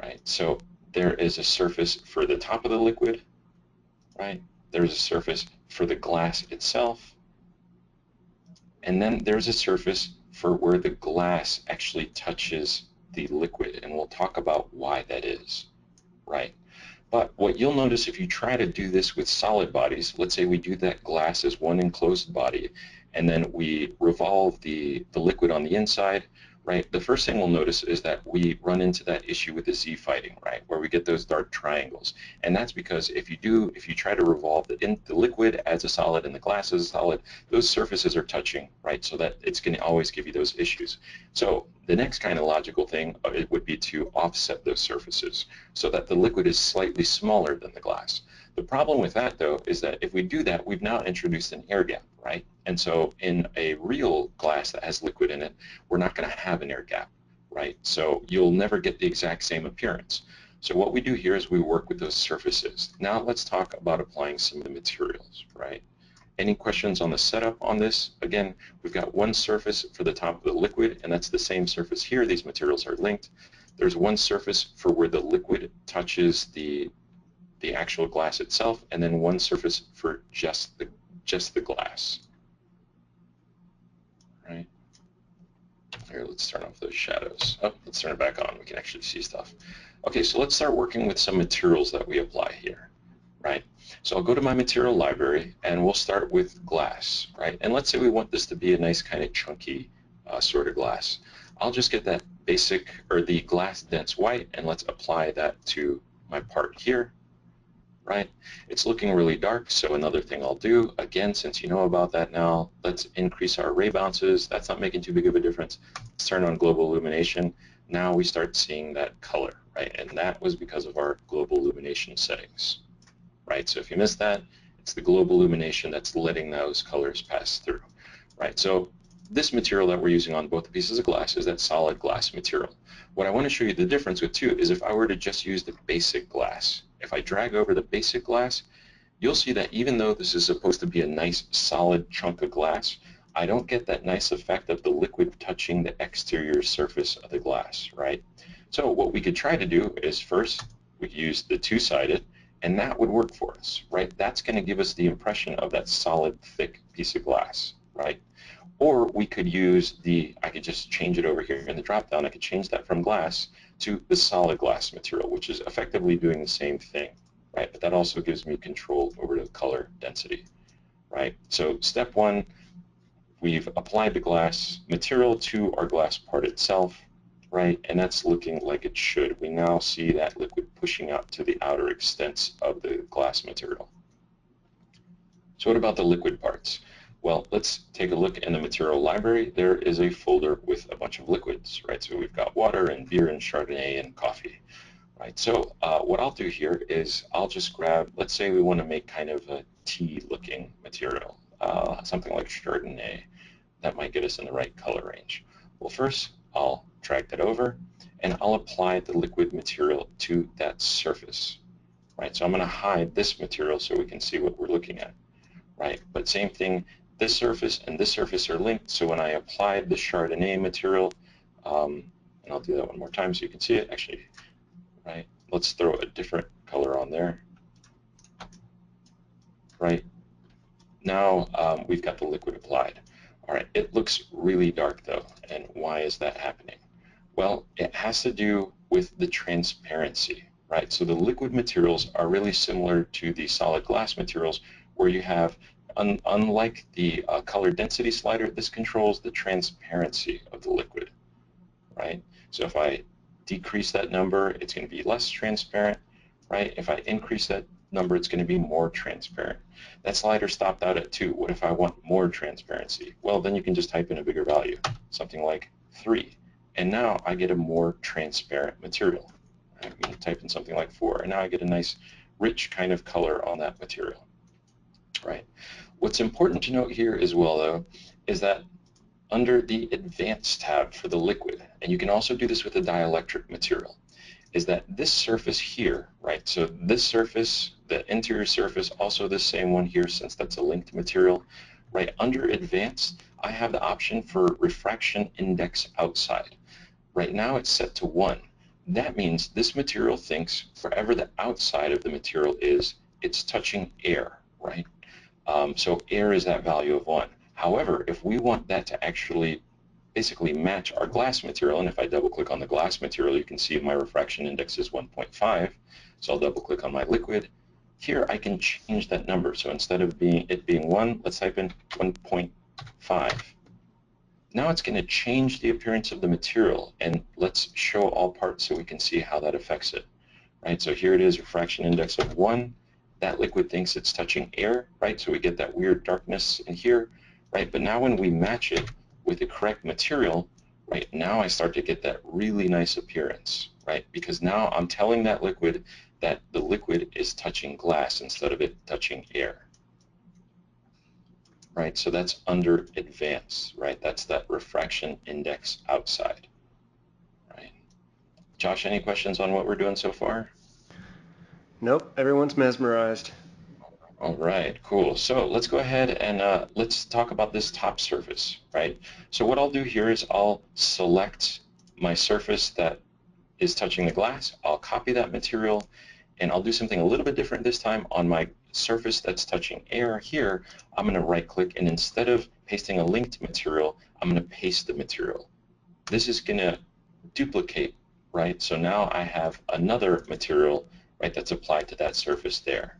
right? So there is a surface for the top of the liquid, right? There's a surface for the glass itself, and then there's a surface for where the glass actually touches the liquid, and we'll talk about why that is, right? But what you'll notice if you try to do this with solid bodies, let's say we do that glass as one enclosed body, and then we revolve the liquid on the inside, right? The first thing we'll notice is that we run into that issue with the Z fighting, right? Where we get those dark triangles. And that's because if you try to revolve the liquid as a solid and the glass as a solid, those surfaces are touching, right? So that it's going to always give you those issues. So the next kind of logical thing it would be to offset those surfaces so that the liquid is slightly smaller than the glass. The problem with that, though, is that if we do that, we've now introduced an air gap, right? And so in a real glass that has liquid in it, we're not going to have an air gap, right? So you'll never get the exact same appearance. So what we do here is we work with those surfaces. Now let's talk about applying some of the materials, right? Any questions on the setup on this? Again, we've got one surface for the top of the liquid, and that's the same surface here. These materials are linked. There's one surface for where the liquid touches the actual glass itself, and then one surface for just the glass. Right. Here, let's turn off those shadows. Oh, let's turn it back on. We can actually see stuff. Okay, so let's start working with some materials that we apply here. Right. So I'll go to my material library, and we'll start with glass. Right. And let's say we want this to be a nice kind of chunky sort of glass. I'll just get that basic or the glass dense white, and let's apply that to my part here. Right? It's looking really dark, so another thing I'll do, again, since you know about that now, let's increase our ray bounces. That's not making too big of a difference. Let's turn on global illumination. Now we start seeing that color, right? And that was because of our global illumination settings, right? So if you missed that, it's the global illumination that's letting those colors pass through, right? So this material that we're using on both the pieces of glass is that solid glass material. What I want to show you the difference with too is if I were to just use the basic glass. If I drag over the basic glass, you'll see that even though this is supposed to be a nice solid chunk of glass, I don't get that nice effect of the liquid touching the exterior surface of the glass, right? So what we could try to do is first we could use the two-sided, and that would work for us, right? That's going to give us the impression of that solid, thick piece of glass, right? Or we could use I could just change it over here in the drop-down. I could change that from glass to the solid glass material, which is effectively doing the same thing, right? But that also gives me control over the color density, right? So step one, we've applied the glass material to our glass part itself, right? And that's looking like it should. We now see that liquid pushing out to the outer extents of the glass material. So what about the liquid parts? Well, let's take a look in the material library. There is a folder with a bunch of liquids, right? So we've got water and beer and Chardonnay and coffee, right? So what I'll do here is I'll just grab, let's say we want to make kind of a tea-looking material, something like Chardonnay. That might get us in the right color range. Well, first I'll drag that over, and I'll apply the liquid material to that surface, right? So I'm going to hide this material so we can see what we're looking at. Right, but same thing, this surface and this surface are linked, so when I applied the Chardonnay material, and I'll do that one more time so you can see it, actually, right, let's throw a different color on there, right, now we've got the liquid applied. All right, it looks really dark though, and why is that happening? Well, it has to do with the transparency, right? So the liquid materials are really similar to the solid glass materials where you have, unlike the color density slider, this controls the transparency of the liquid, right? So if I decrease that number, it's going to be less transparent, right? If I increase that number, it's going to be more transparent. That slider stopped out at 2. What if I want more transparency? Well, then you can just type in a bigger value, something like 3. And now I get a more transparent material. I'm going to type in something like 4, and now I get a nice rich kind of color on that material, right? What's important to note here as well, though, is that under the Advanced tab for the liquid, and you can also do this with a dielectric material, is that this surface here, right, so this surface, the interior surface, also the same one here since that's a linked material, right, under Advanced, I have the option for refraction index outside. Right now it's set to 1. That means this material thinks wherever the outside of the material is, it's touching air, right? So air is that value of 1. However, if we want that to actually basically match our glass material, and if I double click on the glass material, you can see my refraction index is 1.5. So I'll double click on my liquid. Here I can change that number. So instead of it being 1, let's type in 1.5. Now it's going to change the appearance of the material, and let's show all parts so we can see how that affects it. Right, so here it is, refraction index of 1. That liquid thinks it's touching air, right? So we get that weird darkness in here, right? But now when we match it with the correct material, right, now I start to get that really nice appearance, right? Because now I'm telling that liquid that the liquid is touching glass instead of it touching air. Right, so that's under Advanced, right? That's that refraction index outside, right? Josh, any questions on what we're doing so far? Nope, everyone's mesmerized. All right, cool. So let's go ahead and let's talk about this top surface, right? So what I'll do here is I'll select my surface that is touching the glass. I'll copy that material, and I'll do something a little bit different this time. On my surface that's touching air here, I'm going to right click, and instead of pasting a linked material, I'm going to paste the material. This is going to duplicate, right? So now I have another material, right, that's applied to that surface there,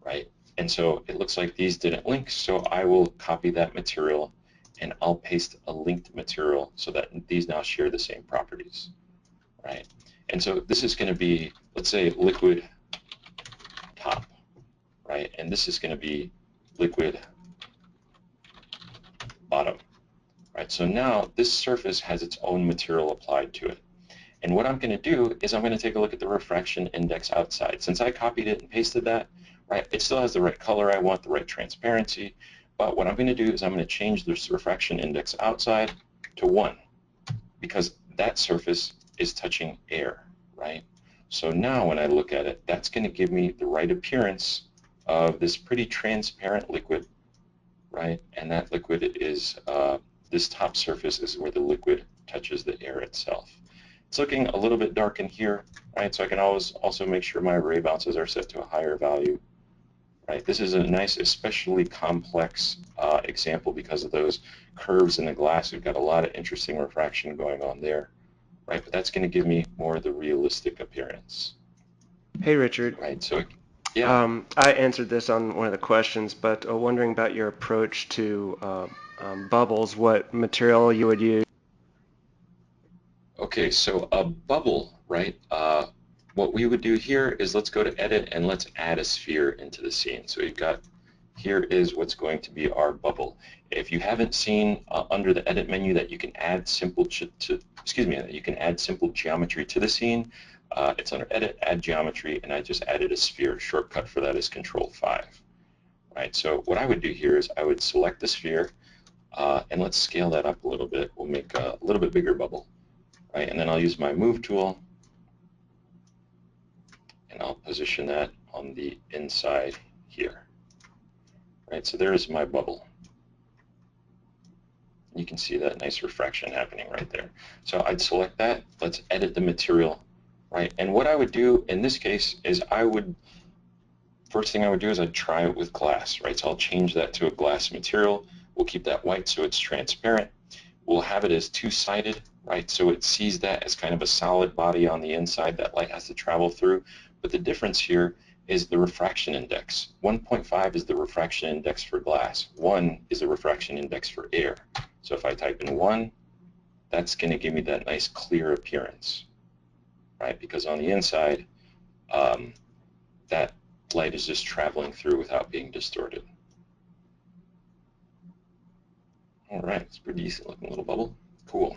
right? And so it looks like these didn't link, so I will copy that material and I'll paste a linked material so that these now share the same properties, right? And so this is going to be, let's say, liquid top, right? And this is going to be liquid bottom, right? So now this surface has its own material applied to it. And what I'm going to do is I'm going to take a look at the refraction index outside. Since I copied it and pasted that, right, it still has the right color I want, the right transparency. But what I'm going to do is I'm going to change this refraction index outside to 1 because that surface is touching air, right? So now when I look at it, that's going to give me the right appearance of this pretty transparent liquid, right? And that liquid is, this top surface is where the liquid touches the air itself. It's looking a little bit dark in here, right? So I can always also make sure my ray bounces are set to a higher value, right? This is a nice, especially complex example because of those curves in the glass. We've got a lot of interesting refraction going on there, right? But that's going to give me more of the realistic appearance, Hey, Richard. right? So, yeah. I answered this on one of the questions, but wondering about your approach to bubbles, what material you would use. Okay, so a bubble, right? What we would do here is let's go to edit and let's add a sphere into the scene. So we've got, here is what's going to be our bubble. If you haven't seen under the edit menu that you can add simple you can add simple geometry to the scene, it's under edit, add geometry, and I just added a sphere. Shortcut for that is Control-5. Right, so what I would do here is I would select the sphere, and let's scale that up a little bit. We'll make a little bit bigger bubble. Right, and then I'll use my move tool and I'll position that on the inside here. Right, so there's my bubble. You can see that nice refraction happening right there. So I'd select that. Let's edit the material. Right, and what I would do in this case is first thing I would do is I'd try it with glass. Right, so I'll change that to a glass material. We'll keep that white so it's transparent. We'll have it as two-sided, right? So it sees that as kind of a solid body on the inside that light has to travel through. But the difference here is the refraction index. 1.5 is the refraction index for glass. 1 is the refraction index for air. So if I type in 1, that's going to give me that nice clear appearance, right? Because on the inside, that light is just traveling through without being distorted. All right, it's a pretty decent looking little bubble. Cool.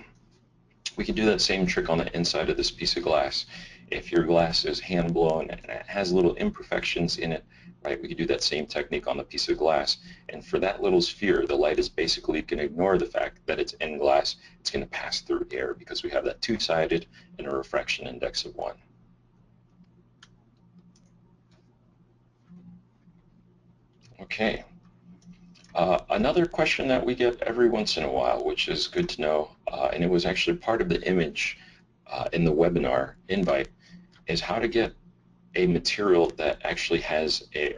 We can do that same trick on the inside of this piece of glass. If your glass is hand blown and it has little imperfections in it, right, we can do that same technique on the piece of glass. And for that little sphere, the light is basically going to ignore the fact that it's in glass. It's going to pass through air because we have that two-sided and a refraction index of 1. Okay. Another question that we get every once in a while, which is good to know, and it was actually part of the image in the webinar invite, is how to get a material that actually has a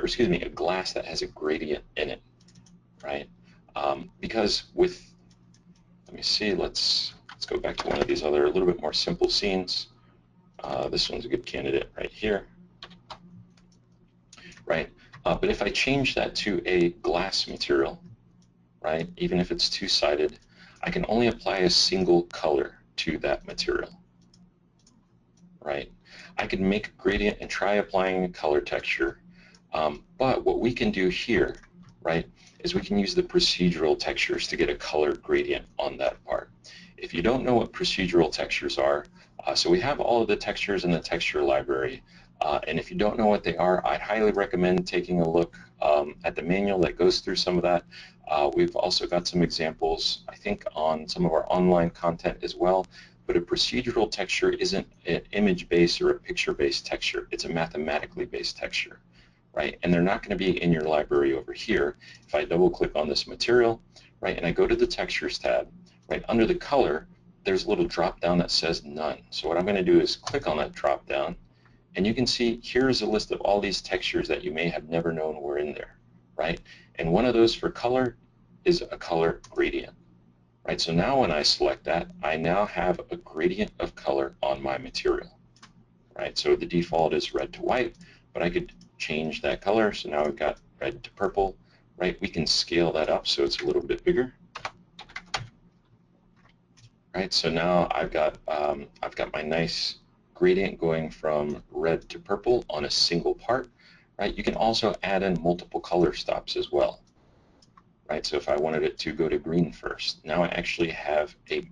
glass that has a gradient in it, right? Because with, let me see, let's go back to one of these other, a little bit more simple scenes. This one's a good candidate right here, right? But if I change that to a glass material, right, even if it's two-sided, I can only apply a single color to that material, right? I could make a gradient and try applying a color texture, but what we can do here, right, is we can use the procedural textures to get a color gradient on that part. If you don't know what procedural textures are, so we have all of the textures in the texture library, and if you don't know what they are, I highly recommend taking a look at the manual that goes through some of that. We've also got some examples, I think, on some of our online content as well. But a procedural texture isn't an image-based or a picture-based texture. It's a mathematically based texture, right? And they're not going to be in your library over here. If I double-click on this material, right, and I go to the Textures tab, right, under the color, there's a little drop-down that says None. So what I'm going to do is click on that drop-down, and you can see here is a list of all these textures that you may have never known were in there, right? And one of those for color is a color gradient. Right, so now when I select that, I now have a gradient of color on my material. Right, so the default is red to white, but I could change that color. So now we've got red to purple. Right, we can scale that up so it's a little bit bigger. Right, so now I've got my nice gradient going from red to purple on a single part. Right, you can also add in multiple color stops as well. Right, so if I wanted it to go to green first, now I actually have a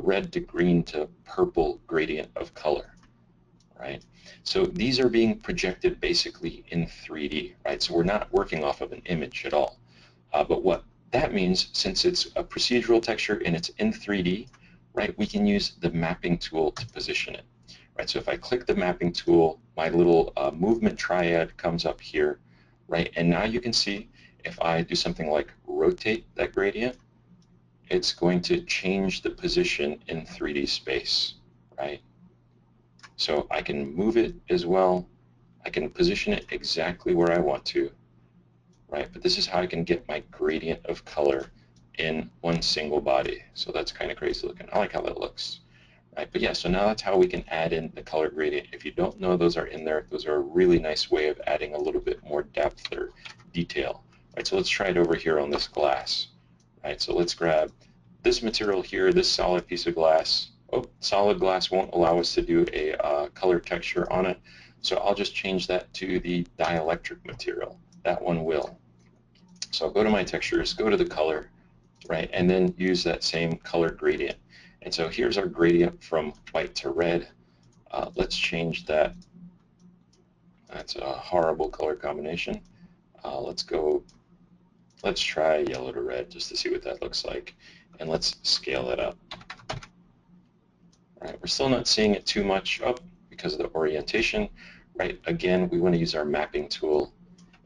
red to green to purple gradient of color, right? So these are being projected basically in 3D, right? So we're not working off of an image at all. But what that means, since it's a procedural texture and it's in 3D, right, we can use the mapping tool to position it, right? So if I click the mapping tool, my little movement triad comes up here, right? And now you can see if I do something like rotate that gradient, it's going to change the position in 3D space, right? So I can move it as well. I can position it exactly where I want to, right? But this is how I can get my gradient of color in one single body. So that's kind of crazy looking. I like how that looks, right? But yeah, so now that's how we can add in the color gradient. If you don't know those are in there, those are a really nice way of adding a little bit more depth or detail, right? So let's try it over here on this glass, right? So let's grab this material here, this solid piece of glass. Oh, solid glass won't allow us to do a color texture on it, so I'll just change that to the dielectric material. That one will. So I'll go to my textures, go to the color, right, and then use that same color gradient. And so here's our gradient from white to red. Let's change that. That's a horrible color combination. Let's try yellow to red just to see what that looks like. And let's scale that up. Right, we're still not seeing it too much up because of the orientation. Right, again, we want to use our mapping tool.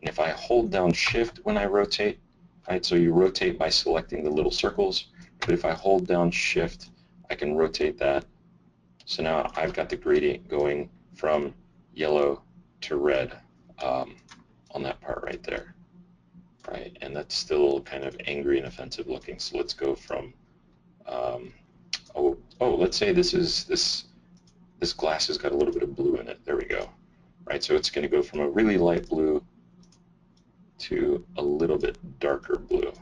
And if I hold down shift when I rotate, right, so you rotate by selecting the little circles, but if I hold down shift, I can rotate that. So now I've got the gradient going from yellow to red on that part right there. Right, and that's still kind of angry and offensive looking. So let's go from let's say this glass has got a little bit of blue in it. There we go. Right, so it's going to go from a really light blue to a little bit darker blue.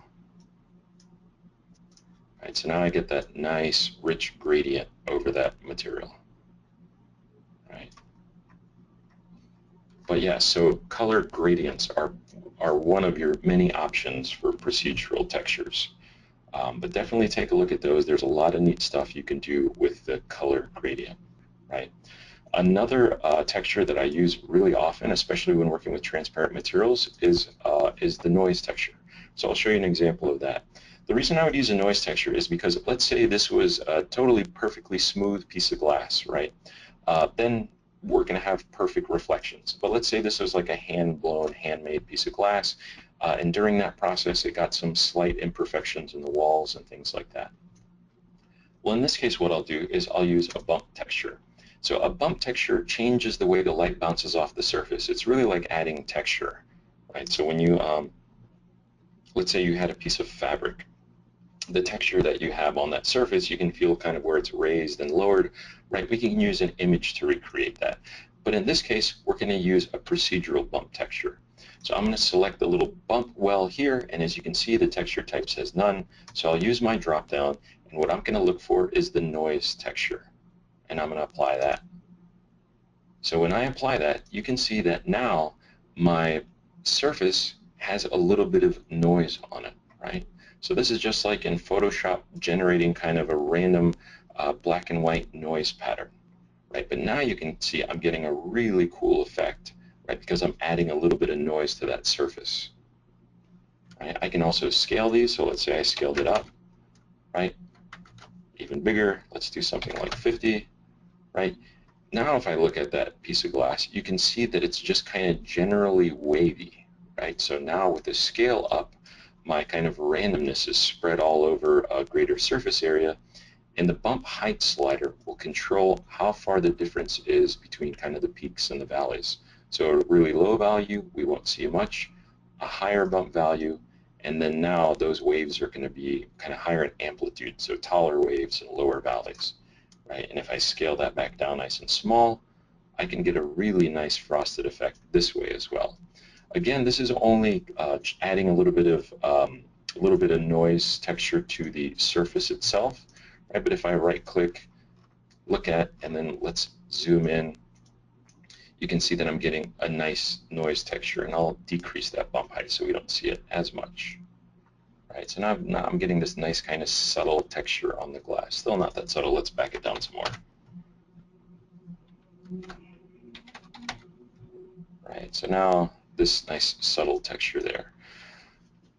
Right, Right, so now I get that nice rich gradient over that material. Right. But yeah, so color gradients are one of your many options for procedural textures. But definitely take a look at those. There's a lot of neat stuff you can do with the color gradient, right? Another texture that I use really often, especially when working with transparent materials, is the noise texture. So I'll show you an example of that. The reason I would use a noise texture is because let's say this was a totally perfectly smooth piece of glass, right? Then we're going to have perfect reflections. But let's say this was like a hand-blown, handmade piece of glass, and during that process it got some slight imperfections in the walls and things like that. Well, in this case, what I'll do is I'll use a bump texture. So a bump texture changes the way the light bounces off the surface. It's really like adding texture, right? So when you, let's say you had a piece of fabric, the texture that you have on that surface, you can feel kind of where it's raised and lowered, right? We can use an image to recreate that. But in this case, we're going to use a procedural bump texture. So I'm going to select the little bump well here, and as you can see, the texture type says none. So I'll use my drop down, and what I'm going to look for is the noise texture, and I'm going to apply that. So when I apply that, you can see that now my surface has a little bit of noise on it, right? So this is just like in Photoshop generating kind of a random black and white noise pattern, right? But now you can see I'm getting a really cool effect, right? Because I'm adding a little bit of noise to that surface. Right? I can also scale these, so let's say I scaled it up, right? Even bigger, let's do something like 50, right? Now if I look at that piece of glass, you can see that it's just kind of generally wavy, right? So now with the scale up, my kind of randomness is spread all over a greater surface area, and the bump height slider will control how far the difference is between kind of the peaks and the valleys. So a really low value, we won't see much, a higher bump value, and then now those waves are going to be kind of higher in amplitude, so taller waves and lower valleys. Right? And if I scale that back down nice and small, I can get a really nice frosted effect this way as well. Again, this is only adding a little bit of noise texture to the surface itself, right? But if I right-click, look at, and then let's zoom in, you can see that I'm getting a nice noise texture, and I'll decrease that bump height so we don't see it as much. Right, so now I'm getting this nice kind of subtle texture on the glass. Still not that subtle. Let's back it down some more. Right, so now this nice subtle texture there.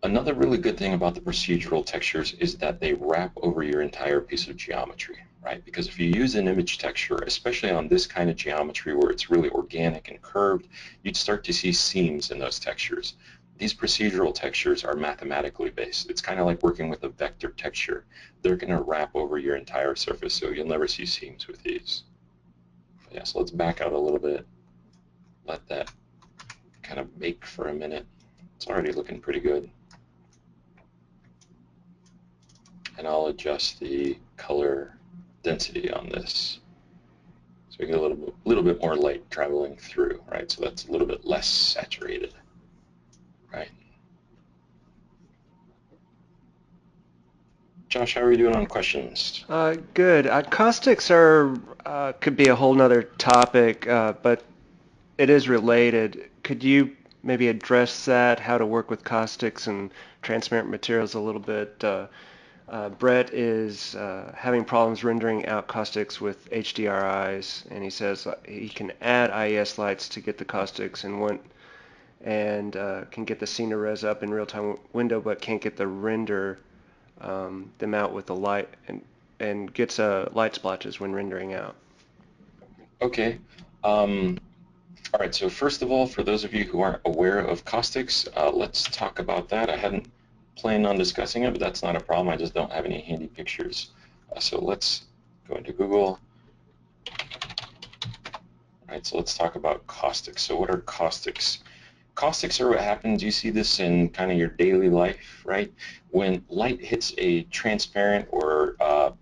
Another really good thing about the procedural textures is that they wrap over your entire piece of geometry, right? Because if you use an image texture, especially on this kind of geometry where it's really organic and curved, you'd start to see seams in those textures. These procedural textures are mathematically based. It's kind of like working with a vector texture. They're going to wrap over your entire surface, so you'll never see seams with these. But yeah, so let's back out a little bit. Let that kind of bake for a minute. It's already looking pretty good. And I'll adjust the color density on this. So we get a little bit more light traveling through, right? So that's a little bit less saturated, right? Josh, how are we doing on questions? Good. Caustics are could be a whole nother topic, but it is related. Could you maybe address that, how to work with caustics and transparent materials a little bit? Brett is having problems rendering out caustics with HDRIs, and he says he can add IES lights to get the caustics and can get the scene to res up in real-time window, but can't get the render them out with the light and gets light splotches when rendering out. Okay. All right, so first of all, for those of you who aren't aware of caustics, let's talk about that. I hadn't planned on discussing it, but that's not a problem. I just don't have any handy pictures. So let's go into Google. All right, so let's talk about caustics. So what are caustics? Caustics are what happens, you see this in kind of your daily life, right? When light hits a transparent or a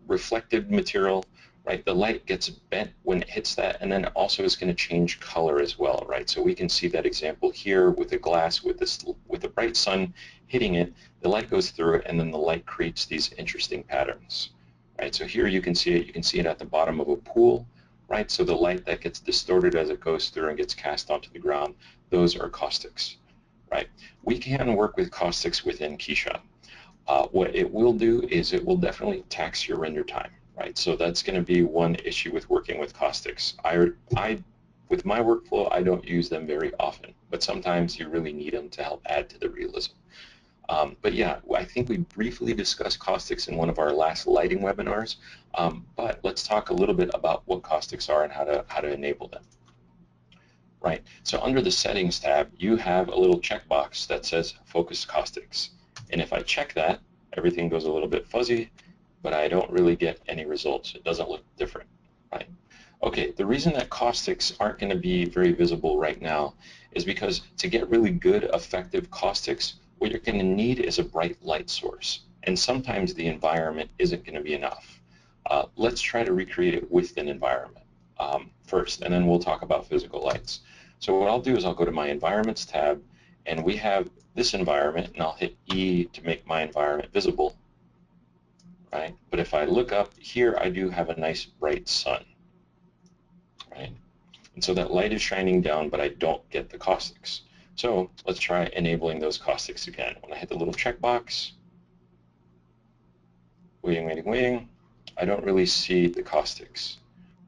reflective material, right? The light gets bent when it hits that, and then also is going to change color as well, right? So we can see that example here with the glass with the bright sun hitting it, the light goes through it, and then the light creates these interesting patterns, right? So here you can see it. You can see it at the bottom of a pool, right? So the light that gets distorted as it goes through and gets cast onto the ground, those are caustics, right? We can work with caustics within KeyShot. What it will do is it will definitely tax your render time, right? So that's going to be one issue with working with caustics. With my workflow, I don't use them very often, but sometimes you really need them to help add to the realism. But yeah, I think we briefly discussed caustics in one of our last lighting webinars, but let's talk a little bit about what caustics are and how to enable them. Right, so under the settings tab, you have a little checkbox that says focus caustics. And if I check that, everything goes a little bit fuzzy, but I don't really get any results. It doesn't look different, right? Okay, the reason that caustics aren't going to be very visible right now is because to get really good, effective caustics, what you're going to need is a bright light source. And sometimes the environment isn't going to be enough. Let's try to recreate it with an environment first, and then we'll talk about physical lights. So what I'll do is I'll go to my Environments tab, and we have this environment, and I'll hit E to make my environment visible, right? But if I look up here, I do have a nice bright sun, right? And so that light is shining down, but I don't get the caustics. So let's try enabling those caustics again. When I hit the little checkbox, waiting, I don't really see the caustics,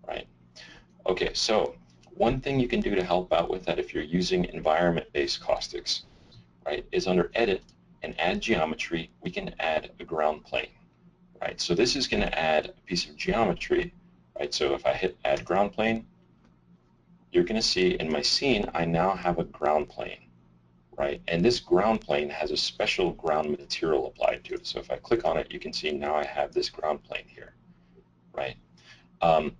right? Okay, so one thing you can do to help out with that if you're using environment-based caustics, right, is under Edit and Add Geometry, we can add a ground plane, right? So this is going to add a piece of geometry, right? So if I hit Add Ground Plane, you're going to see in my scene, I now have a ground plane, right? And this ground plane has a special ground material applied to it. So if I click on it, you can see now I have this ground plane here, right?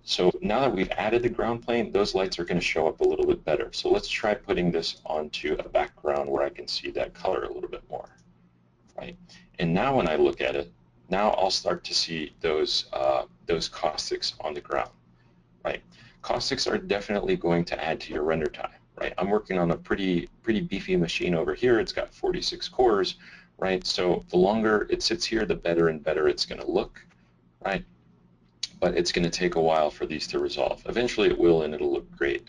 So now that we've added the ground plane, those lights are going to show up a little bit better. So let's try putting this onto a background where I can see that color a little bit more, right? And now when I look at it, now I'll start to see those caustics on the ground, right? Caustics are definitely going to add to your render time, right? I'm working on a pretty beefy machine over here. It's got 46 cores, right? So the longer it sits here, the better and better it's going to look, right? But it's going to take a while for these to resolve. Eventually it will, and it'll look great,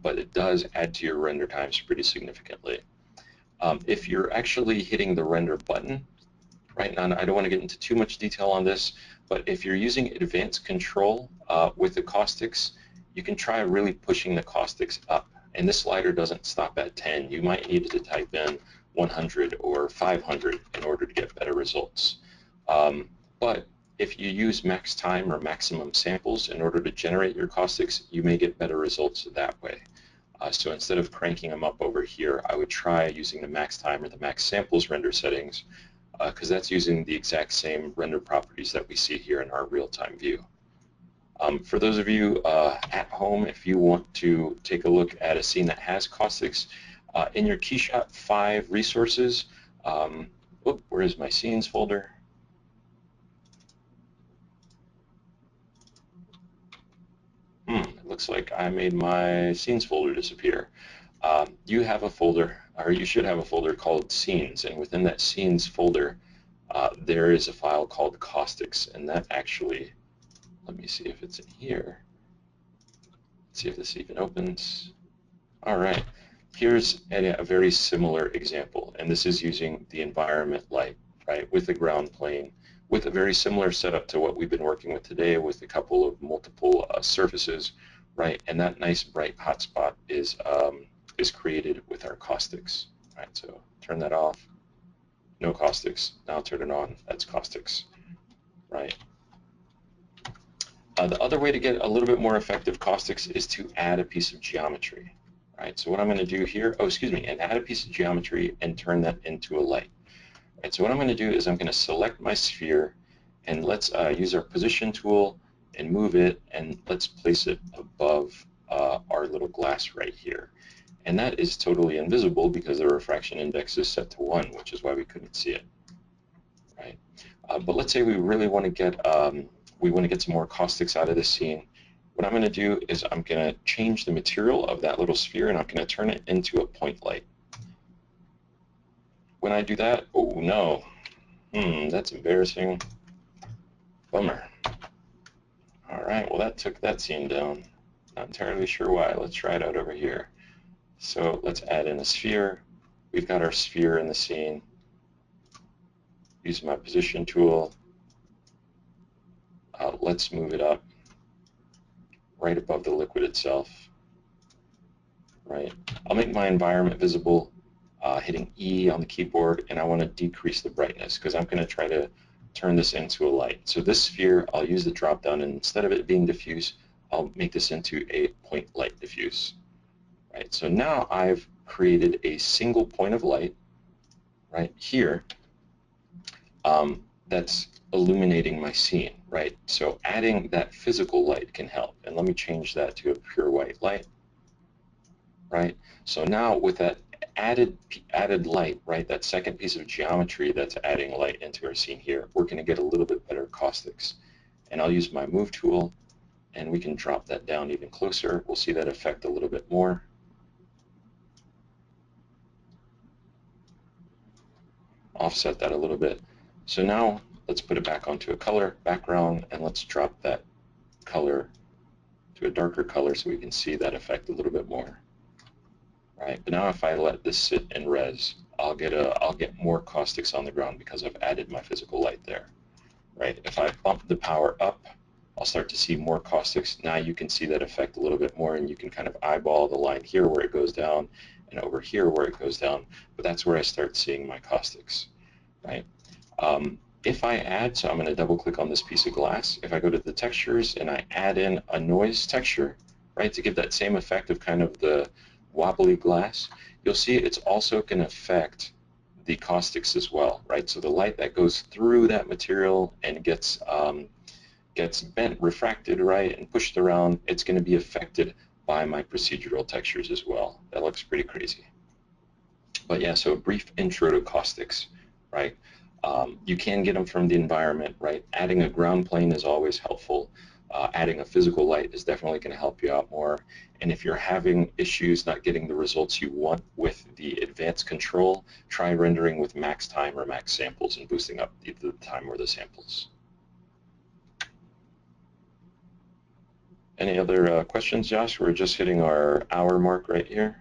but it does add to your render times pretty significantly. If you're actually hitting the render button, right now, I don't want to get into too much detail on this, but if you're using advanced control with the caustics, you can try really pushing the caustics up. And this slider doesn't stop at 10. You might need to type in 100 or 500 in order to get better results. But if you use max time or maximum samples in order to generate your caustics, you may get better results that way. So instead of cranking them up over here, I would try using the max time or the max samples render settings, because that's using the exact same render properties that we see here in our real-time view. For those of you at home, if you want to take a look at a scene that has caustics, in your KeyShot 5 resources, where is my scenes folder? It looks like I made my scenes folder disappear. You have a folder, or you should have a folder called scenes, and within that scenes folder, there is a file called Caustics, and that actually, let me see if it's in here. Let's see if this even opens. All right, here's a very similar example, and this is using the environment light, right, with the ground plane, with a very similar setup to what we've been working with today with a couple of multiple surfaces, right, and that nice bright hotspot is created with our caustics, right, so turn that off, no caustics, now turn it on, that's caustics, right. The other way to get a little bit more effective caustics is to add a piece of geometry, right? So what I'm going to do here, and add a piece of geometry and turn that into a light. Right, so what I'm going to do is I'm going to select my sphere, and let's use our position tool and move it, and let's place it above our little glass right here. And that is totally invisible because the refraction index is set to 1, which is why we couldn't see it, right? But let's say we really want to get we want to get some more caustics out of this scene. What I'm going to do is I'm going to change the material of that little sphere, and I'm going to turn it into a point light. When I do that, oh no, that's embarrassing. Bummer. All right, well that took that scene down. Not entirely sure why. Let's try it out over here. So let's add in a sphere. We've got our sphere in the scene. Use my position tool. Let's move it up right above the liquid itself. Right. I'll make my environment visible, hitting E on the keyboard, and I want to decrease the brightness because I'm going to try to turn this into a light. So this sphere, I'll use the drop down, and instead of it being diffuse, I'll make this into a point light diffuse. Right. So now I've created a single point of light right here that's illuminating my scene. Right. So adding that physical light can help. And let me change that to a pure white light. Right? So now with that added light, right, that second piece of geometry that's adding light into our scene here, we're going to get a little bit better caustics. And I'll use my move tool, and we can drop that down even closer. We'll see that effect a little bit more. Offset that a little bit. So now let's put it back onto a color background, and let's drop that color to a darker color so we can see that effect a little bit more. Right, but now if I let this sit in res, I'll get more caustics on the ground because I've added my physical light there. Right, if I bump the power up, I'll start to see more caustics. Now you can see that effect a little bit more, and you can kind of eyeball the line here where it goes down and over here where it goes down, but that's where I start seeing my caustics. Right. If I add, so I'm going to double click on this piece of glass, if I go to the textures and I add in a noise texture, right, to give that same effect of kind of the wobbly glass, you'll see it's also going to affect the caustics as well, right? So the light that goes through that material and gets bent, refracted, right, and pushed around, it's going to be affected by my procedural textures as well. That looks pretty crazy. But yeah, so a brief intro to caustics, right? You can get them from the environment, right? Adding a ground plane is always helpful. Adding a physical light is definitely going to help you out more. And if you're having issues not getting the results you want with the advanced control, try rendering with max time or max samples and boosting up the time or the samples. Any other questions, Josh? We're just hitting our hour mark right here.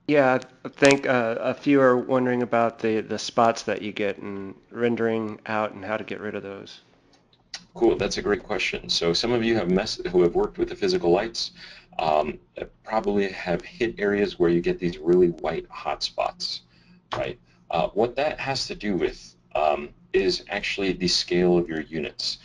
Yeah, I think a few are wondering about the spots that you get in rendering out and how to get rid of those. Cool, that's a great question. So some of you who have worked with the physical lights probably have hit areas where you get these really white hot spots, right? What that has to do with is actually the scale of your units.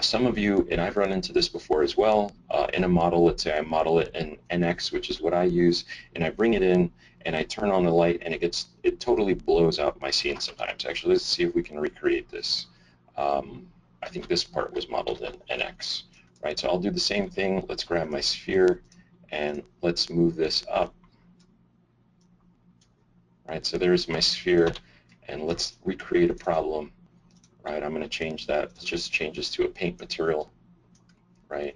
Some of you, and I've run into this before as well, in a model, let's say I model it in NX, which is what I use, and I bring it in and I turn on the light and it totally blows out my scene sometimes. Actually, let's see if we can recreate this. I think this part was modeled in NX, right? So I'll do the same thing. Let's grab my sphere and let's move this up, right? So there's my sphere, and let's recreate a problem, right? I'm going to change that. Let's just change this to a paint material, right?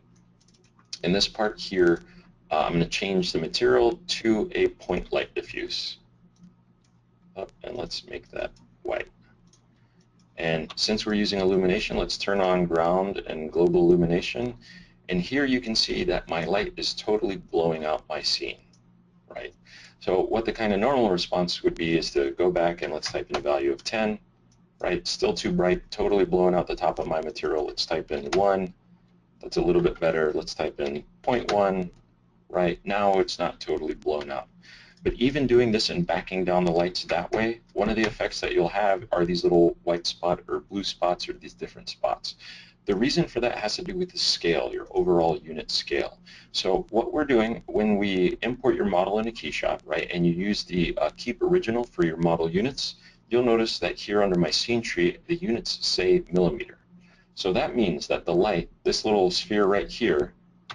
In this part here, I'm going to change the material to a point light diffuse. And let's make that white. And since we're using illumination, let's turn on ground and global illumination. And here you can see that my light is totally blowing out my scene, right? So what the kind of normal response would be is to go back and let's type in a value of 10, right? Still too bright, totally blowing out the top of my material. Let's type in 1. That's a little bit better. Let's type in 0.1, right? Now it's not totally blown out. But even doing this and backing down the lights that way, one of the effects that you'll have are these little white spot or blue spots or these different spots. The reason for that has to do with the scale, your overall unit scale. So what we're doing when we import your model into KeyShot, right, and you use the keep original for your model units, you'll notice that here under my scene tree, the units say millimeter. So that means that the light, this little sphere right here,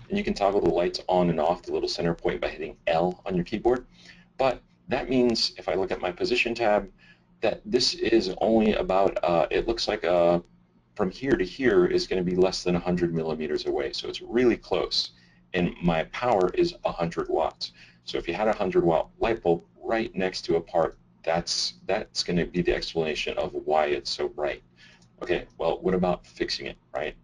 and you can toggle the lights on and off the little center point by hitting L on your keyboard. But that means if I look at my position tab, that this is only about, it looks like a from here to here is going to be less than 100 millimeters away, so it's really close. And my power is 100 watts. So if you had a 100-watt light bulb right next to a part, that's going to be the explanation of why it's so bright. Okay, well, what about fixing it, right?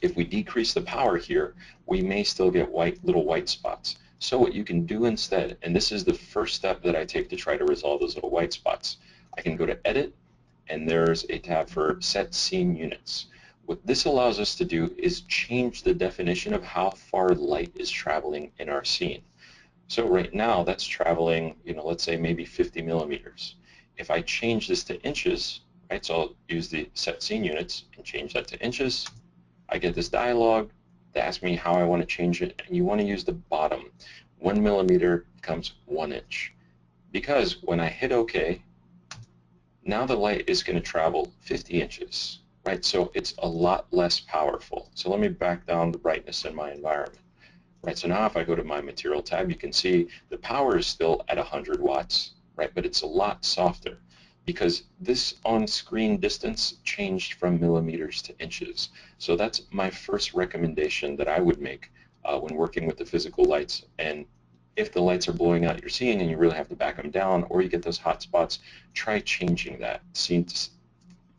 If we decrease the power here, we may still get little white spots. So what you can do instead, and this is the first step that I take to try to resolve those little white spots, I can go to Edit, and there's a tab for Set Scene Units. What this allows us to do is change the definition of how far light is traveling in our scene. So right now that's traveling, let's say maybe 50 millimeters. If I change this to inches, right, so I'll use the Set Scene Units and change that to inches, I get this dialog that asks me how I want to change it, and you want to use the bottom. 1 millimeter becomes 1 inch. Because when I hit OK, now the light is going to travel 50 inches, right? So it's a lot less powerful. So let me back down the brightness in my environment, right? So now if I go to my material tab, you can see the power is still at 100 watts, right? But it's a lot softer because this on-screen distance changed from millimeters to inches. So that's my first recommendation that I would make when working with the physical lights. And if the lights are blowing out your scene and you really have to back them down, or you get those hot spots, try changing that.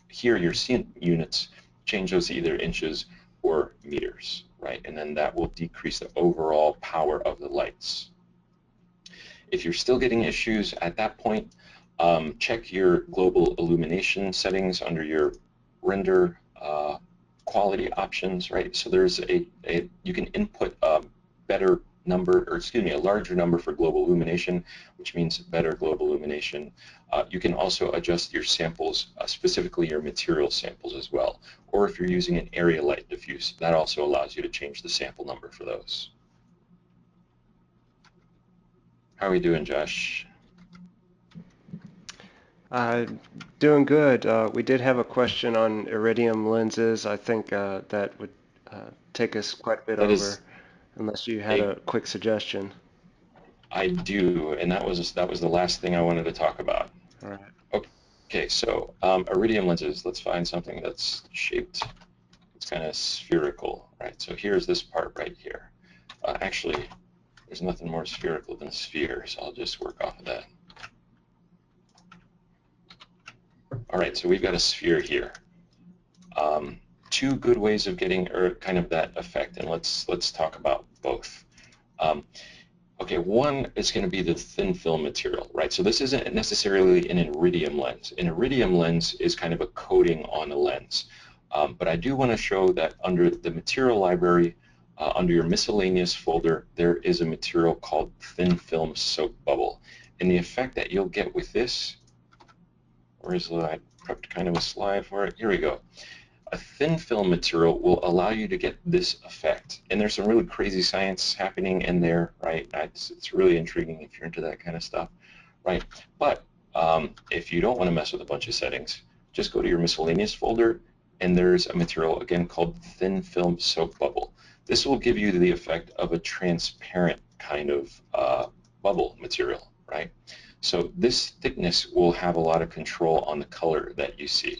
Here, your scene units, change those to either inches or meters, right? And then that will decrease the overall power of the lights. If you're still getting issues at that point, check your global illumination settings under your render quality options, right? So there's you can input a better number, or excuse me, a larger number for global illumination, which means better global illumination. You can also adjust your samples, specifically your material samples as well. Or if you're using an area light diffuse, that also allows you to change the sample number for those. How are we doing, Josh? Doing good. We did have a question on iridium lenses. I think that would take us quite a bit That is over, unless you had a a quick suggestion. I do, and that was the last thing I wanted to talk about. All right. Okay, so iridium lenses. Let's find something that's shaped. It's kind of spherical, right? So here's this part right here. Actually, there's nothing more spherical than a sphere, so I'll just work off of that. All right, so we've got a sphere here. Two good ways of getting kind of that effect, and let's talk about both. Um, Okay, one is going to be the thin film material, right? So this isn't necessarily an iridium lens. An iridium lens is kind of a coating on a lens. But I do want to show that under the material library, under your miscellaneous folder, there is a material called thin film soap bubble. And the effect that you'll get with this, I prepped kind of a slide for it. Here we go. A thin film material will allow you to get this effect. And there's some really crazy science happening in there, right? It's really intriguing if you're into that kind of stuff, right? But if you don't want to mess with a bunch of settings, just go to your miscellaneous folder, and there's a material, again, called thin film soap bubble. This will give you the effect of a transparent kind of bubble material, right? So this thickness will have a lot of control on the color that you see,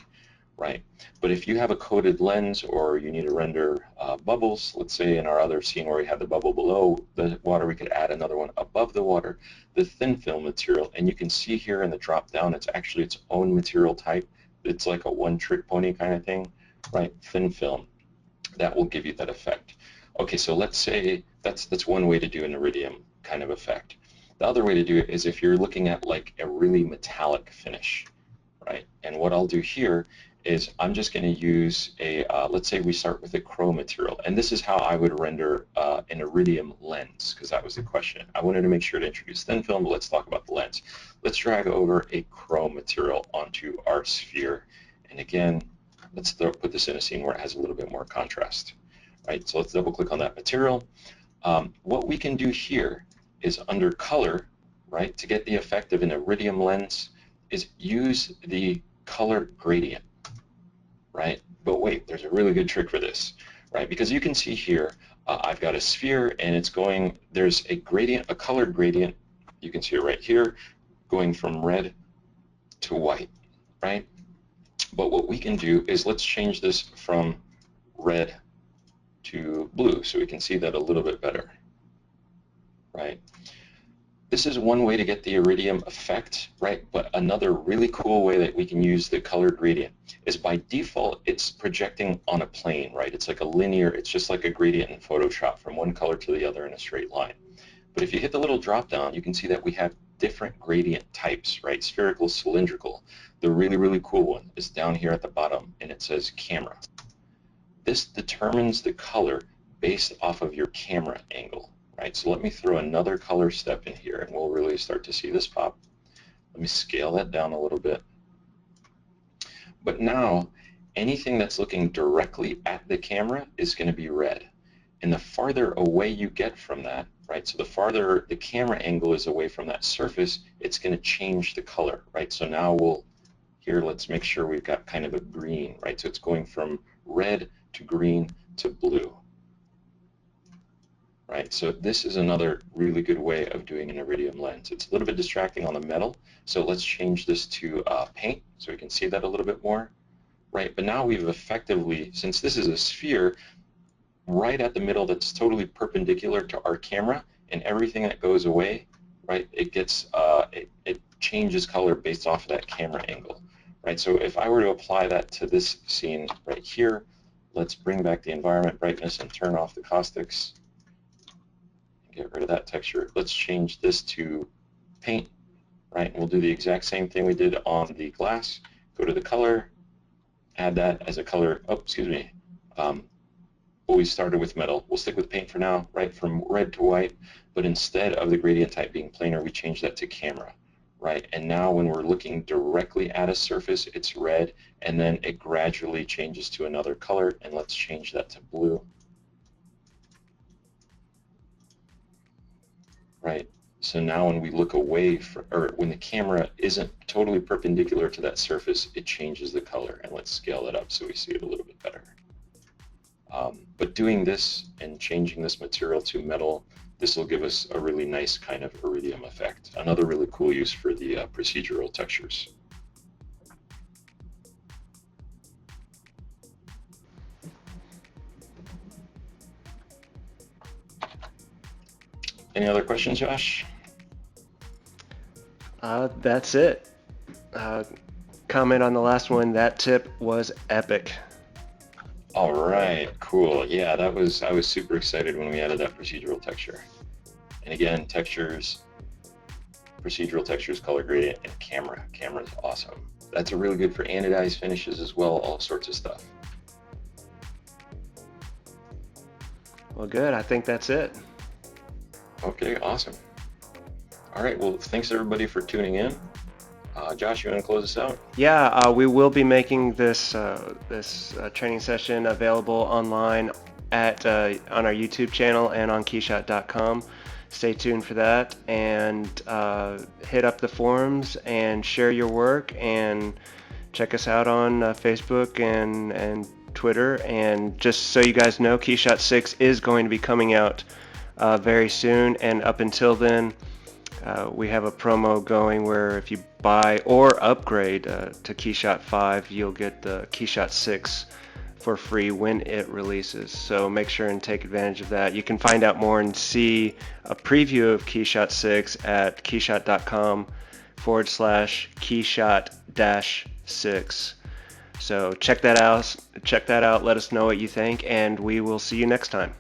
right? But if you have a coated lens or you need to render bubbles, let's say in our other scene where we had the bubble below the water, we could add another one above the water, the thin film material. And you can see here in the drop down, it's actually its own material type. It's like a one-trick pony kind of thing, right? Thin film. That will give you that effect. Okay, so let's say that's one way to do an iridium kind of effect. The other way to do it is if you're looking at like a really metallic finish, right? And what I'll do here is I'm just going to use let's say we start with a chrome material. And this is how I would render an iridium lens, because that was the question. I wanted to make sure to introduce thin film, but let's talk about the lens. Let's drag over a chrome material onto our sphere. And again, let's put this in a scene where it has a little bit more contrast, right? So let's double click on that material. What we can do here is under color, right, to get the effect of an iridium lens, is use the color gradient, right? But wait, there's a really good trick for this, right? Because you can see here, I've got a sphere and it's going, there's a gradient, a color gradient, you can see it right here, going from red to white, right? But what we can do is let's change this from red to blue so we can see that a little bit better, right? This is one way to get the iridium effect, right? But another really cool way that we can use the color gradient is by default, it's projecting on a plane, right? It's like a linear, it's just like a gradient in Photoshop from one color to the other in a straight line. But if you hit the little drop down, you can see that we have different gradient types, right? Spherical, cylindrical. The really, really cool one is down here at the bottom, and it says camera. This determines the color based off of your camera angle, right? So let me throw another color step in here, and we'll really start to see this pop. Let me scale that down a little bit. But now, anything that's looking directly at the camera is going to be red. And the farther away you get from that, right, so the farther the camera angle is away from that surface, it's going to change the color, right? So now let's make sure we've got kind of a green, right? So it's going from red to green to blue, right? So this is another really good way of doing an iridium lens. It's a little bit distracting on the metal, so let's change this to paint so we can see that a little bit more, right? But now we've effectively, since this is a sphere, right at the middle that's totally perpendicular to our camera, and everything that goes away, right, it gets it changes color based off of that camera angle, right? So if I were to apply that to this scene right here, let's bring back the environment brightness and turn off the caustics. Get rid of that texture. Let's change this to paint, right? And we'll do the exact same thing we did on the glass. Go to the color, add that as a color. Oh, excuse me. We started with metal. We'll stick with paint for now, right, from red to white, but instead of the gradient type being planar, we changed that to camera, right? And now when we're looking directly at a surface, it's red, and then it gradually changes to another color, and let's change that to blue, right? So now when we look away or when the camera isn't totally perpendicular to that surface, it changes the color, and let's scale that up so we see it a little bit better. But doing this and changing this material to metal, this will give us a really nice kind of iridium effect. Another really cool use for the procedural textures. Any other questions, Josh? That's it. Comment on the last one. That tip was epic. All right, cool. Yeah, I was super excited when we added that procedural texture. And again, textures, procedural textures, color gradient, and camera. Camera's awesome. That's a really good for anodized finishes as well, all sorts of stuff. Well, good. I think that's it. Okay, awesome. All right, well, thanks everybody for tuning in. Josh, you want to close us out? Yeah, we will be making this training session available online on our YouTube channel and on KeyShot.com. Stay tuned for that, and hit up the forums and share your work, and check us out on Facebook and Twitter. And just so you guys know, KeyShot 6 is going to be coming out very soon, and up until then, we have a promo going where if you buy or upgrade to KeyShot 5, you'll get the KeyShot 6 for free when it releases. So make sure and take advantage of that. You can find out more and see a preview of KeyShot 6 at keyshot.com/KeyShot-6. So check that out. Let us know what you think, and we will see you next time.